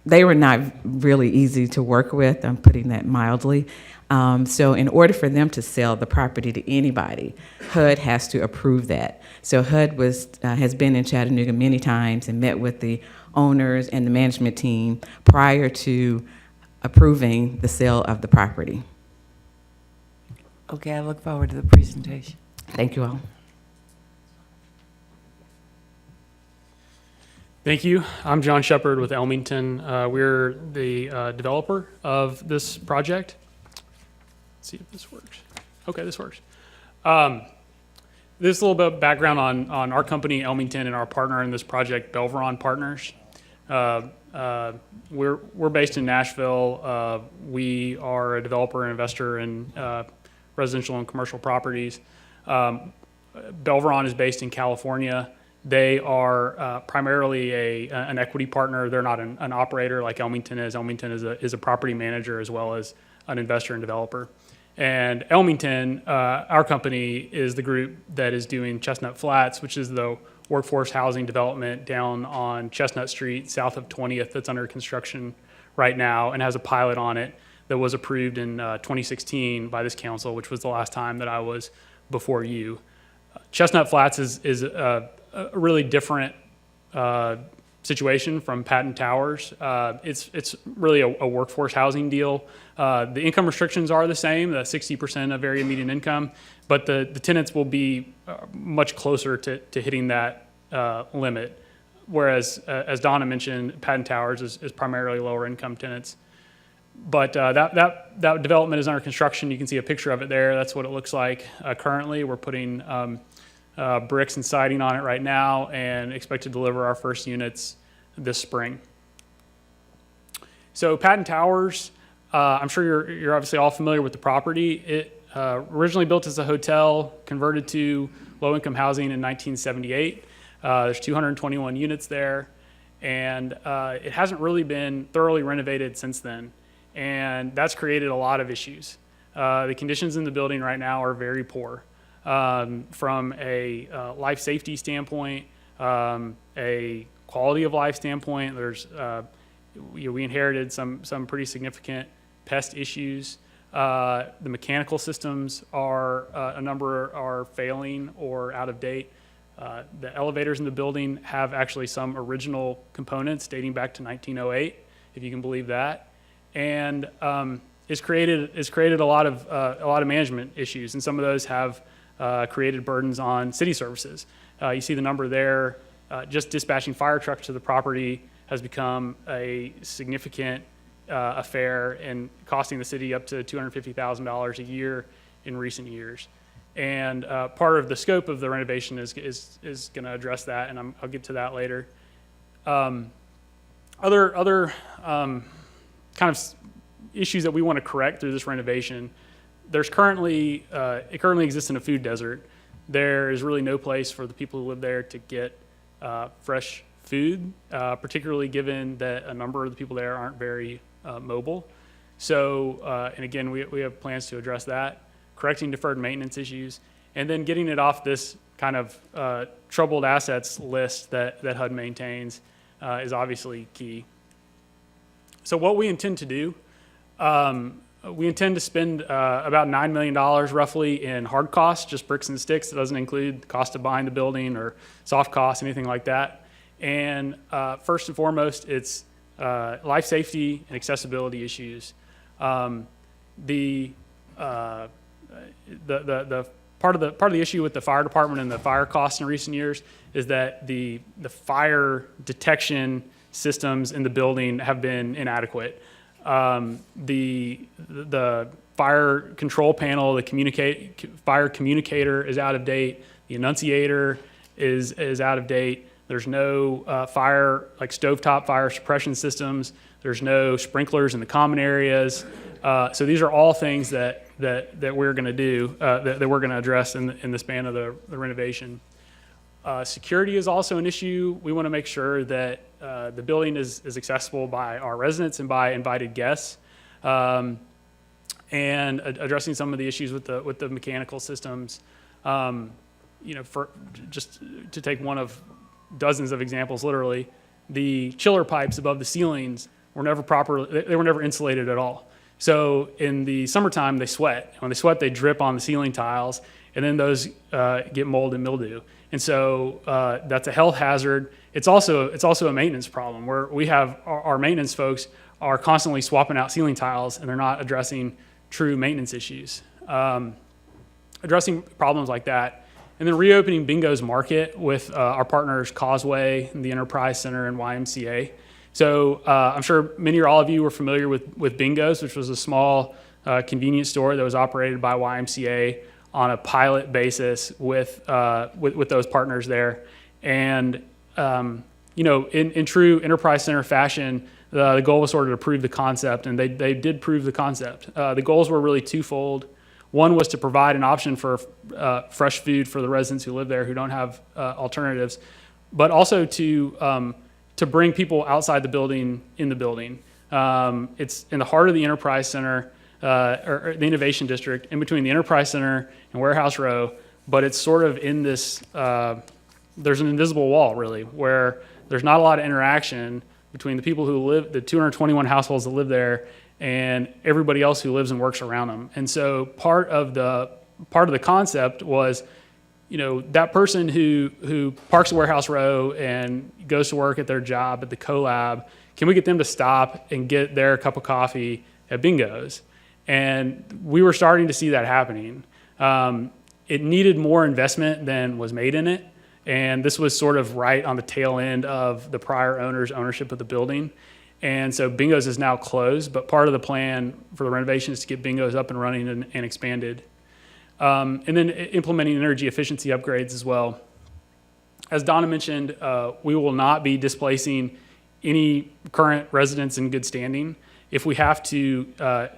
they were not really easy to work with. I'm putting that mildly. So in order for them to sell the property to anybody, HUD has to approve that. So HUD has been in Chattanooga many times and met with the owners and the management team prior to approving the sale of the property. Okay, I look forward to the presentation. Thank you all. Thank you. I'm John Shepard with Elmington. We're the developer of this project. Let's see if this works. Okay, this works. This is a little bit of background on our company, Elmington, and our partner in this project, Belveron Partners. We're based in Nashville. We are a developer and investor in residential and commercial properties. Belveron is based in California. They are primarily an equity partner. They're not an operator like Elmington is. Elmington is a property manager as well as an investor and developer. And Elmington, our company, is the group that is doing Chestnut Flats, which is the workforce housing development down on Chestnut Street, south of 20th, that's under construction right now and has a pilot on it that was approved in 2016 by this council, which was the last time that I was before you. Chestnut Flats is a really different situation from Patton Towers. It's really a workforce housing deal. The income restrictions are the same, the 60% of area median income, but the tenants will be much closer to hitting that limit. Whereas, as Donna mentioned, Patton Towers is primarily lower income tenants. But that development is under construction. You can see a picture of it there. That's what it looks like currently. We're putting bricks and siding on it right now and expect to deliver our first units this spring. So Patton Towers, I'm sure you're obviously all familiar with the property. It originally built as a hotel, converted to low-income housing in 1978. There's 221 units there, and it hasn't really been thoroughly renovated since then, and that's created a lot of issues. The conditions in the building right now are very poor. From a life safety standpoint, a quality of life standpoint, we inherited some pretty significant pest issues. The mechanical systems a number are failing or out of date. The elevators in the building have actually some original components dating back to 1908, if you can believe that, and it's created a lot of management issues, and some of those have created burdens on city services. You see the number there just dispatching fire trucks to the property has become a significant affair and costing the city up to $250,000 a year in recent years. And part of the scope of the renovation is going to address that, and I'll get to that later. Other kind of issues that we want to correct through this renovation, it currently exists in a food desert. There is really no place for the people who live there to get fresh food, particularly given that a number of the people there aren't very mobile. So, and again, we have plans to address that, correcting deferred maintenance issues, and then getting it off this kind of troubled assets list that HUD maintains is obviously key. So what we intend to do, we intend to spend about $9 million roughly in hard costs, just bricks and sticks. It doesn't include the cost of buying the building or soft costs, anything like that. And first and foremost, it's life safety and accessibility issues. The part of the issue with the fire department and the fire costs in recent years is that the fire detection systems in the building have been inadequate. The fire control panel, the fire communicator is out of date. The annunciator is out of date. There's no fire, like stovetop fire suppression systems. There's no sprinklers in the common areas. So these are all things that we're going to do, that we're going to address in the span of the renovation. Security is also an issue. We want to make sure that the building is accessible by our residents and by invited guests, and addressing some of the issues with the mechanical systems. For just to take one of dozens of examples, literally, the chiller pipes above the ceilings were never insulated at all. So in the summertime, they sweat. When they sweat, they drip on the ceiling tiles, and then those get mold and mildew. And so that's a health hazard. It's also a maintenance problem where we have our maintenance folks are constantly swapping out ceiling tiles, and they're not addressing true maintenance issues. Addressing problems like that. And then reopening Bingo's Market with our partners Causeway, and the Enterprise Center, and YMCA. So I'm sure many or all of you were familiar with Bingo's, which was a small convenience store that was operated by YMCA on a pilot basis with those partners there. And in true Enterprise Center fashion, the goal was sort of to prove the concept, and they did prove the concept. The goals were really twofold. One was to provide an option for fresh food for the residents who live there who don't have alternatives, but also to bring people outside the building in the building. It's in the heart of the Enterprise Center, or the Innovation District, in between the Enterprise Center and Warehouse Row, but it's sort of in this, there's an invisible wall, really, where there's not a lot of interaction between the people who live, the 221 households that live there, and everybody else who lives and works around them. And so part of the concept was, that person who parks at Warehouse Row and goes to work at their job at the CoLab, can we get them to stop and get their cup of coffee at Bingo's? And we were starting to see that happening. It needed more investment than was made in it. And this was sort of right on the tail end of the prior owner's ownership of the building. And so Bingo's is now closed, but part of the plan for the renovation is to get Bingo's up and running and expanded. And then implementing energy efficiency upgrades as well. As Donna mentioned, we will not be displacing any current residents in good standing. If we have to,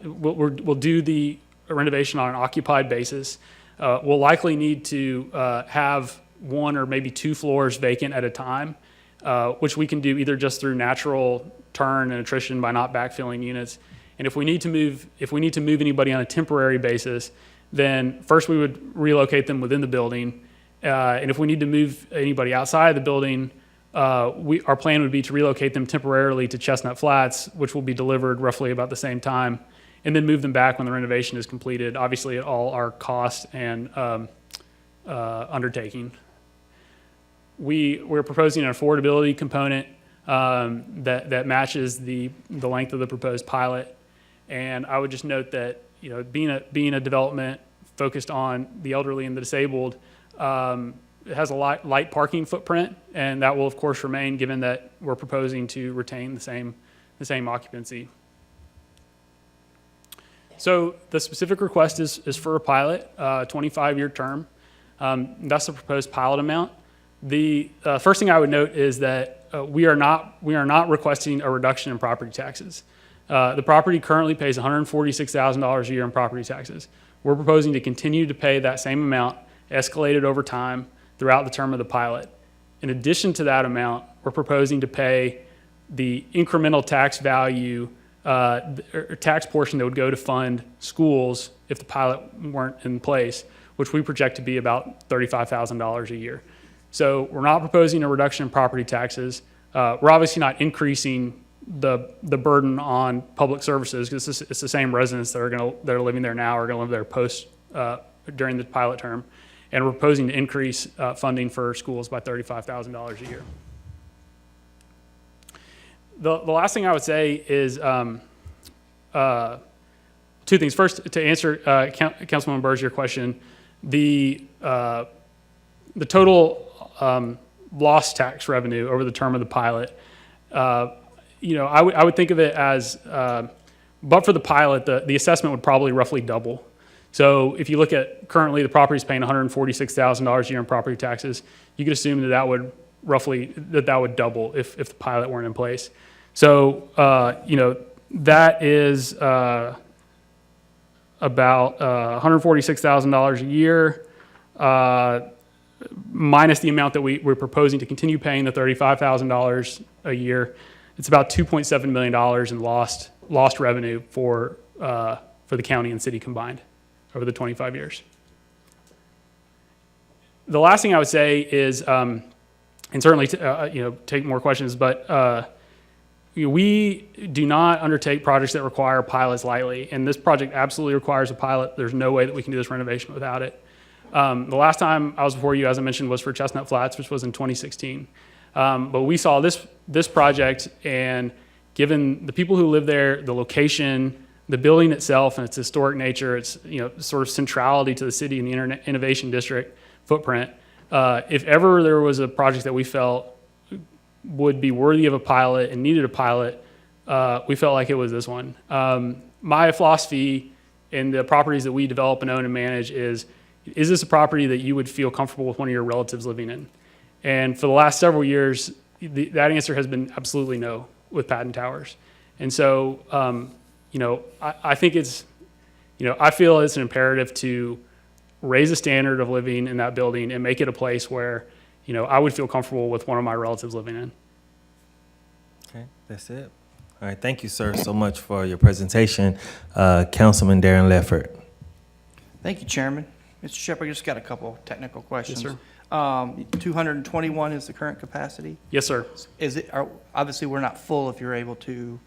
we'll do the renovation on an occupied basis. We'll likely need to have one or maybe two floors vacant at a time, which we can do either just through natural turn and attrition by not backfilling units. And if we need to move anybody on a temporary basis, then first we would relocate them within the building. And if we need to move anybody outside the building, our plan would be to relocate them temporarily to Chestnut Flats, which will be delivered roughly about the same time, and then move them back when the renovation is completed, obviously at all our cost and undertaking. We're proposing an affordability component that matches the length of the proposed pilot. And I would just note that, being a development focused on the elderly and the disabled, it has a light parking footprint, and that will of course remain, given that we're proposing to retain the same occupancy. So the specific request is for a pilot, 25-year term. That's the proposed pilot amount. The first thing I would note is that we are not requesting a reduction in property taxes. The property currently pays $146,000 a year in property taxes. We're proposing to continue to pay that same amount, escalated over time throughout the term of the pilot. In addition to that amount, we're proposing to pay the incremental tax value, or tax portion that would go to fund schools if the pilot weren't in place, which we project to be about $35,000 a year. So we're not proposing a reduction in property taxes. We're obviously not increasing the burden on public services, because it's the same residents that are living there now are going to live there post during the pilot term, and we're proposing to increase funding for schools by $35,000 a year. The last thing I would say is two things. First, to answer Councilwoman Burrs, your question, the total lost tax revenue over the term of the pilot, I would think of it as, but for the pilot, the assessment would probably roughly double. So if you look at currently the property's paying $146,000 a year in property taxes, you could assume that would double if the pilot weren't in place. So, that is about $146,000 a year, minus the amount that we're proposing to continue paying, the $35,000 a year. It's about $2.7 million in lost revenue for the county and city combined over the 25 years. The last thing I would say is, and certainly take more questions, but we do not undertake projects that require pilots lightly, and this project absolutely requires a pilot. There's no way that we can do this renovation without it. The last time I was before you, as I mentioned, was for Chestnut Flats, which was in 2016. But we saw this project, and given the people who live there, the location, the building itself and its historic nature, its sort of centrality to the city and the Innovation District footprint, if ever there was a project that we felt would be worthy of a pilot and needed a pilot, we felt like it was this one. My philosophy in the properties that we develop and own and manage is this a property that you would feel comfortable with one of your relatives living in? And for the last several years, that answer has been absolutely no with Patton Towers. And so, I think I feel it's an imperative to raise the standard of living in that building and make it a place where, I would feel comfortable with one of my relatives living in. Okay, that's it. All right, thank you, sir, so much for your presentation. Councilman Darren Leffert. Thank you, Chairman. Mr. Shepherd, just got a couple technical questions. Yes, sir. 221 is the current capacity? Yes, sir. Obviously, we're not full if you're able to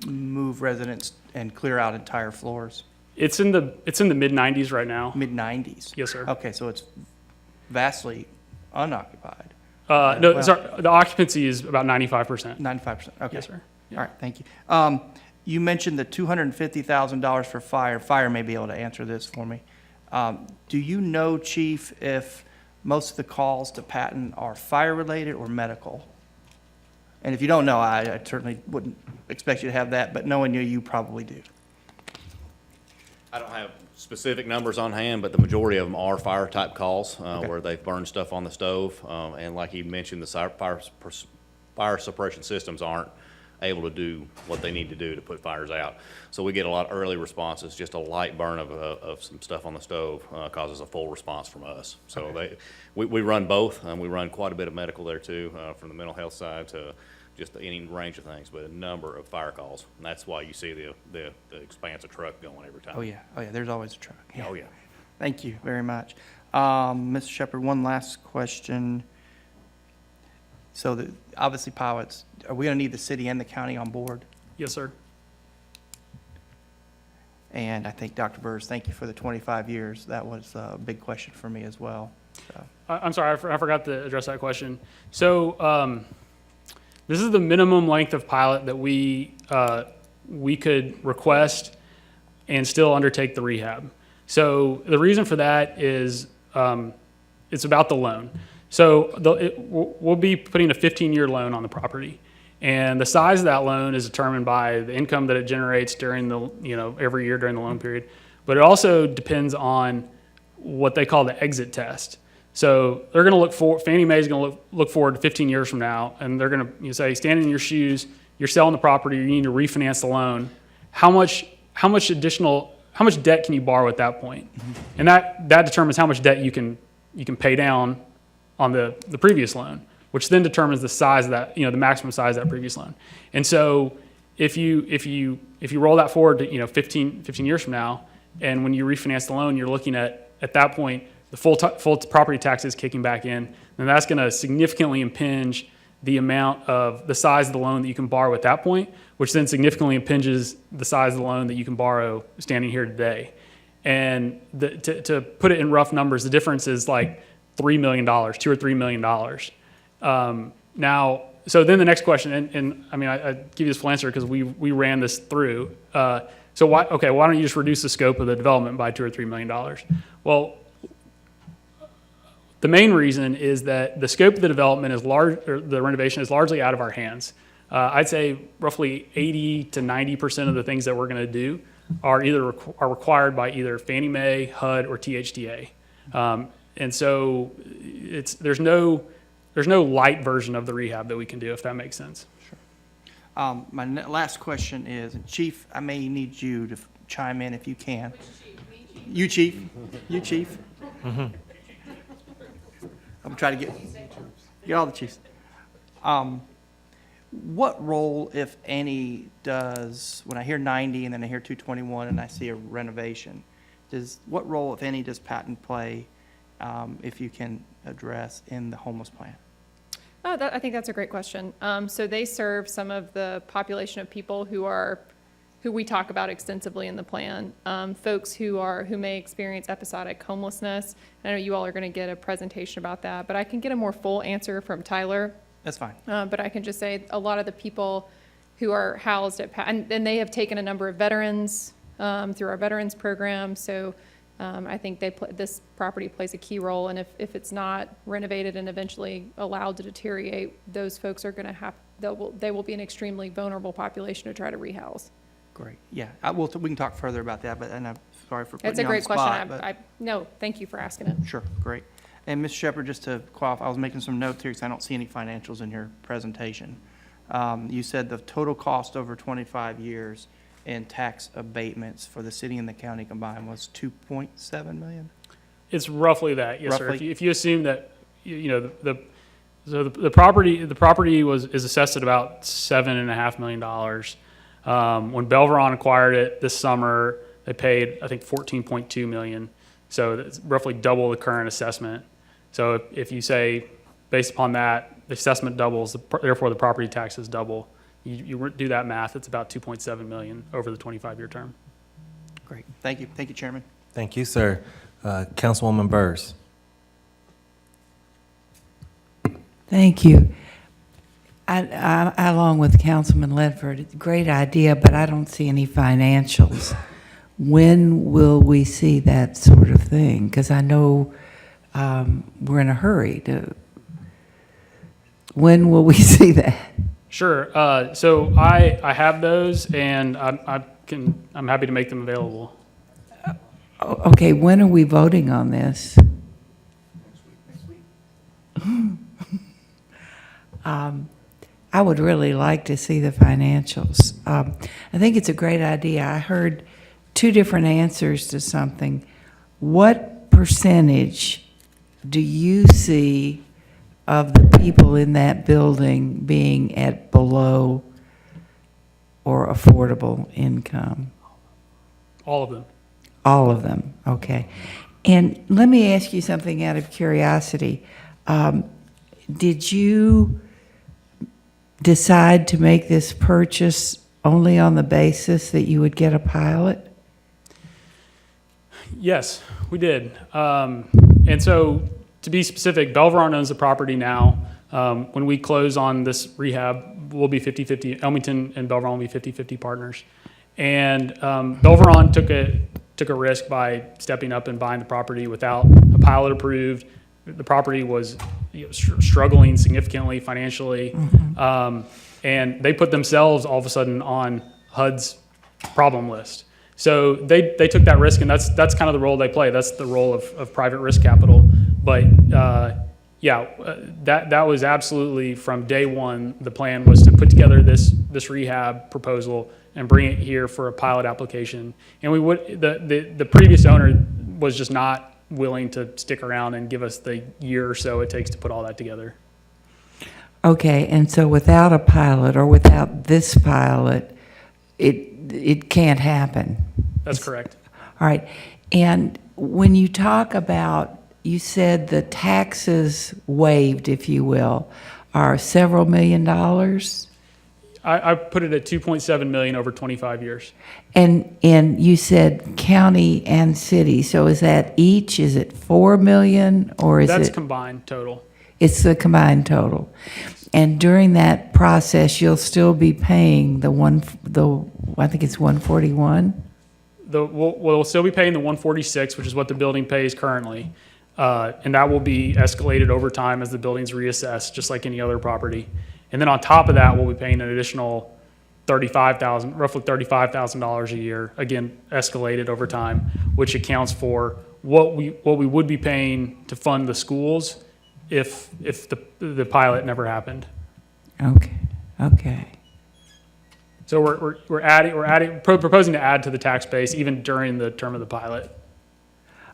move residents and clear out entire floors. It's in the mid-90s right now. Mid-90s? Yes, sir. Okay, so it's vastly unoccupied. The occupancy is about 95%. 95%, okay. Yes, sir. All right, thank you. You mentioned the $250,000 for fire. Fire may be able to answer this for me. Do you know, Chief, if most of the calls to Patton are fire-related or medical? And if you don't know, I certainly wouldn't expect you to have that, but knowing you probably do. I don't have specific numbers on hand, but the majority of them are fire-type calls where they've burned stuff on the stove. And like you mentioned, the fire suppression systems aren't able to do what they need to do to put fires out. So we get a lot of early responses. Just a light burn of some stuff on the stove causes a full response from us. So we run both. We run quite a bit of medical there too, from the mental health side to just any range of things, but a number of fire calls. And that's why you see the expansive truck going every time. Oh, yeah, there's always a truck. Yeah. Oh, yeah. Thank you very much. Mr. Shepherd, one last question. So obviously pilots, are we going to need the city and the county on board? Yes, sir. And I think, Dr. Burrs, thank you for the 25 years. That was a big question for me as well. So. I'm sorry, I forgot to address that question. So this is the minimum length of pilot that we could request and still undertake the rehab. So the reason for that is it's about the loan. So we'll be putting a 15-year loan on the property. And the size of that loan is determined by the income that it generates during every year during the loan period. But it also depends on what they call the exit test. So they're going to Fannie Mae is going to look forward to 15 years from now, and they're going to say, standing in your shoes, you're selling the property, you need to refinance the loan. How much debt can you borrow at that point? And that determines how much debt you can pay down on the previous loan, which then determines the size of that, the maximum size of that previous loan. And so if you roll that forward to 15 years from now, and when you refinance the loan, you're looking at that point the full property taxes kicking back in, and that's going to significantly impinge the amount of the size of the loan that you can borrow at that point, which then significantly impinges the size of the loan that you can borrow standing here today. And to put it in rough numbers, the difference is like $3 million, $2 or $3 million. Now, so then the next question, and I mean, I give you this full answer because we ran this through. So why don't you just reduce the scope of the development by $2 or $3 million? Well, the main reason is that the scope of the development is the renovation is largely out of our hands. I'd say roughly 80 to 90% of the things that we're going to do are required by either Fannie Mae, HUD, or THDA. And so there's no light version of the rehab that we can do, if that makes sense. Sure. My last question is, Chief, I may need you to chime in if you can. You, Chief. You, Chief. I'm trying to get all the chiefs. What role, if any, does, when I hear 90 and then I hear 221 and I see a renovation, what role, if any, does Patton play, if you can address, in the homeless plan? I think that's a great question. So they serve some of the population of people who we talk about extensively in the plan, folks who may experience episodic homelessness. I know you all are going to get a presentation about that, but I can get a more full answer from Tyler. That's fine. But I can just say a lot of the people who are housed at and they have taken a number of veterans through our veterans program. So I think this property plays a key role. And if it's not renovated and eventually allowed to deteriorate, those folks are going to they will be an extremely vulnerable population to try to rehouse. Great. Yeah, we can talk further about that, and I'm sorry for putting It's a you on the great question. spot. No, thank you for asking it. Sure, great. And Ms. Shepherd, just to qualify, I was making some notes here because I don't see any financials in your presentation. You said the total cost over 25 years in tax abatements for the city and the county combined was $2.7 million? It's roughly that, yes, Roughly? sir. If you assume that, the property is assessed at about $7.5 million. When Belveron acquired it this summer, they paid, I think, $14.2 million. So that's roughly double the current assessment. So if you say, based upon that, the assessment doubles, therefore the property taxes double. You do that math, it's about $2.7 million over the 25-year term. Great. Thank you. Thank you, Chairman. Thank you, sir. Councilwoman Burrs. Thank you. I along with Councilman Ledford, great idea, but I don't see any financials. When will we see that sort of thing? Because I know we're in a hurry. When will we see that? Sure. So I have those, and I'm happy to make them available. Okay, when are we voting on this? Next week. I would really like to see the financials. I think it's a great idea. I heard two different answers to something. What percentage do you see of the people in that building being at below or affordable income? All of them. All of them, okay. And let me ask you something out of curiosity. Did you decide to make this purchase only on the basis that you would get a pilot? Yes, we did. And so, to be specific, Belveron owns the property now. When we close on this rehab, we'll be 50-50. Elmington and Belveron will be 50-50 partners. And Belveron took a risk by stepping up and buying the property without a pilot approved. the property was struggling significantly financially. And they put themselves all of a sudden on HUD's problem list. So they took that risk, and that's kind of the role they play. That's the role of private risk capital. But that was absolutely from day one. The plan was to put together this rehab proposal and bring it here for a pilot application. And the previous owner was just not willing to stick around and give us the year or so it takes to put all that together. Okay, and so without a pilot or without this pilot, it can't happen. That's correct. All right, and when you talk about, you said the taxes waived, if you will, are several $1 million? I put it at 2.7 million over 25 years. And you said county and city, so is that each, is it 4 million, or is it? That's combined total. It's the combined total. And during that process, you'll still be paying I think it's 141? We'll still be paying the 146, which is what the building pays currently. And that will be escalated over time as the building's reassessed, just like any other property. And then on top of that, we'll be paying an additional roughly $35,000 a year, again, escalated over time, which accounts for what we would be paying to fund the schools if the pilot never happened. Okay. So we're proposing to add to the tax base even during the term of the pilot.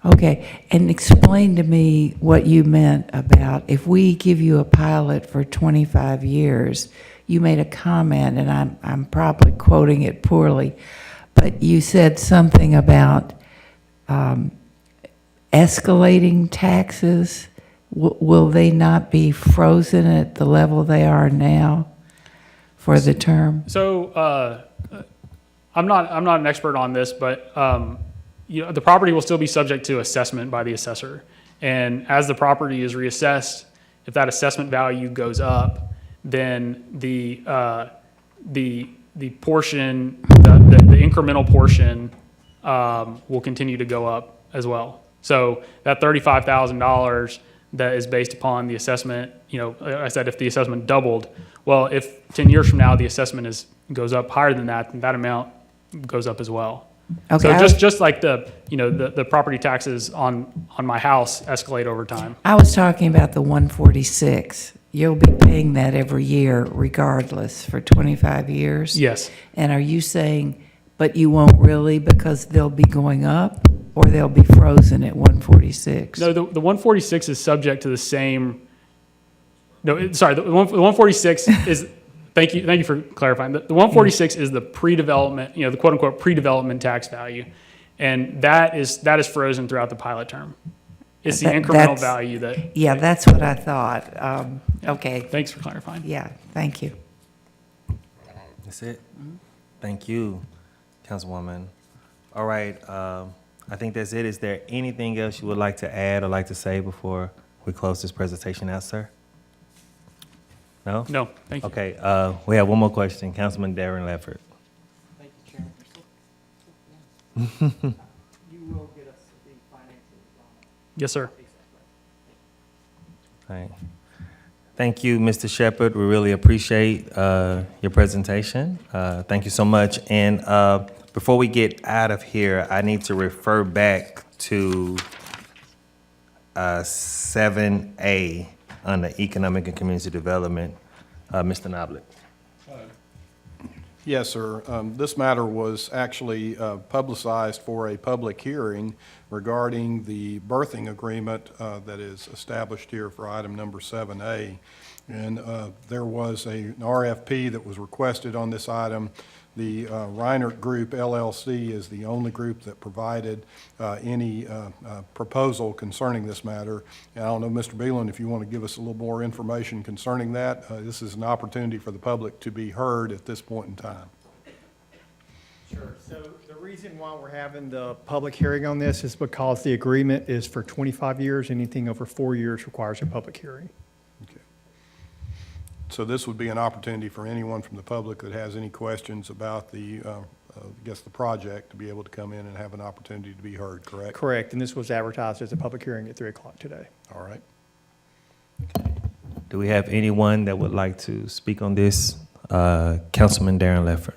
Okay, and explain to me what you meant about if we give you a pilot for 25 years, you made a comment, and I'm probably quoting it poorly, but you said something about escalating taxes. Will they not be frozen at the level they are now for the term? So I'm not an expert on this, but the property will still be subject to assessment by the assessor. And as the property is reassessed, if that assessment value goes up, then the portion, the incremental portion will continue to go up as well. So that $35,000 that is based upon the assessment, I said if the assessment doubled, well, if 10 years from now the assessment goes up higher than that, then that amount goes up as well. Okay, So just like the property taxes on my house escalate over time. I was talking about the 146. You'll be paying that every year regardless for 25 years? Yes. And are you saying, but you won't really because they'll be going up, or they'll be frozen at 146? No, the 146 is subject to the same, the 146 is, thank you for clarifying. The 146 is the pre-development, the quote-unquote pre-development tax value, and that is frozen throughout the pilot term. It's the incremental value that. Yeah, that's what I thought. Okay. Thanks for clarifying. Yeah, thank you. That's it. Thank you, Councilwoman. All right, I think that's it. Is there anything else you would like to add or like to say before we close this presentation out, sir? No? No, thank you. Okay, we have one more question. Councilman Darren Ledford. Thank you, Chairman. You will get us the financials. Yes, sir. All right. Thank you, Mr. Shepherd. We really appreciate your presentation. Thank you so much. And before we get out of here, I need to refer back to 7A under Economic and Community Development. Mr. Noblet. Yes, sir. This matter was actually publicized for a public hearing regarding the berthing agreement that is established here for item number 7A. And there was an RFP that was requested on this item. The Reinert Group LLC is the only group that provided any proposal concerning this matter. And I don't know, Mr. Beelan, if you want to give us a little more information concerning that. This is an opportunity for the public to be heard at this point in time. Sure. So the reason why we're having the public hearing on this is because the agreement is for 25 years. Anything over 4 years requires a public hearing. So this would be an opportunity for anyone from the public that has any questions about the project to be able to come in and have an opportunity to be heard, correct? Correct. And this was advertised as a public hearing at 3 o'clock today. All right. Do we have anyone that would like to speak on this? Councilman Darren Leffert.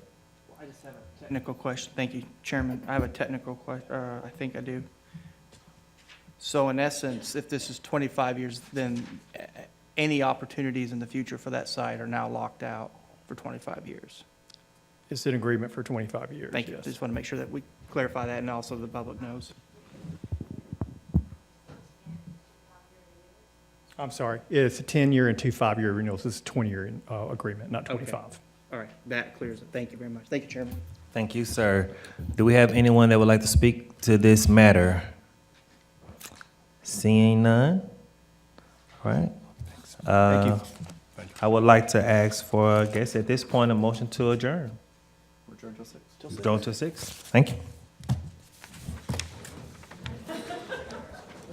I just have a technical question. Thank you, Chairman. I have a technical question, I think I do. So in essence, if this is 25 years, then any opportunities in the future for that site are now locked out for 25 years? It's an agreement for 25 years. Thank you. yes. Just want to make sure that we clarify that and also the public knows. I'm sorry, it's a 10-year and 2 5-year renewals. This is a 20-year agreement, not Okay. 25. All right, that clears it. Thank you very much. Thank you, Chairman. Thank you, sir. Do we have anyone that would like to speak to this matter? Seeing none? All right. Thank you. I would like to ask for, I guess at this point, a motion to adjourn. We're adjourned till 6. Adjourn till 6. Thank you.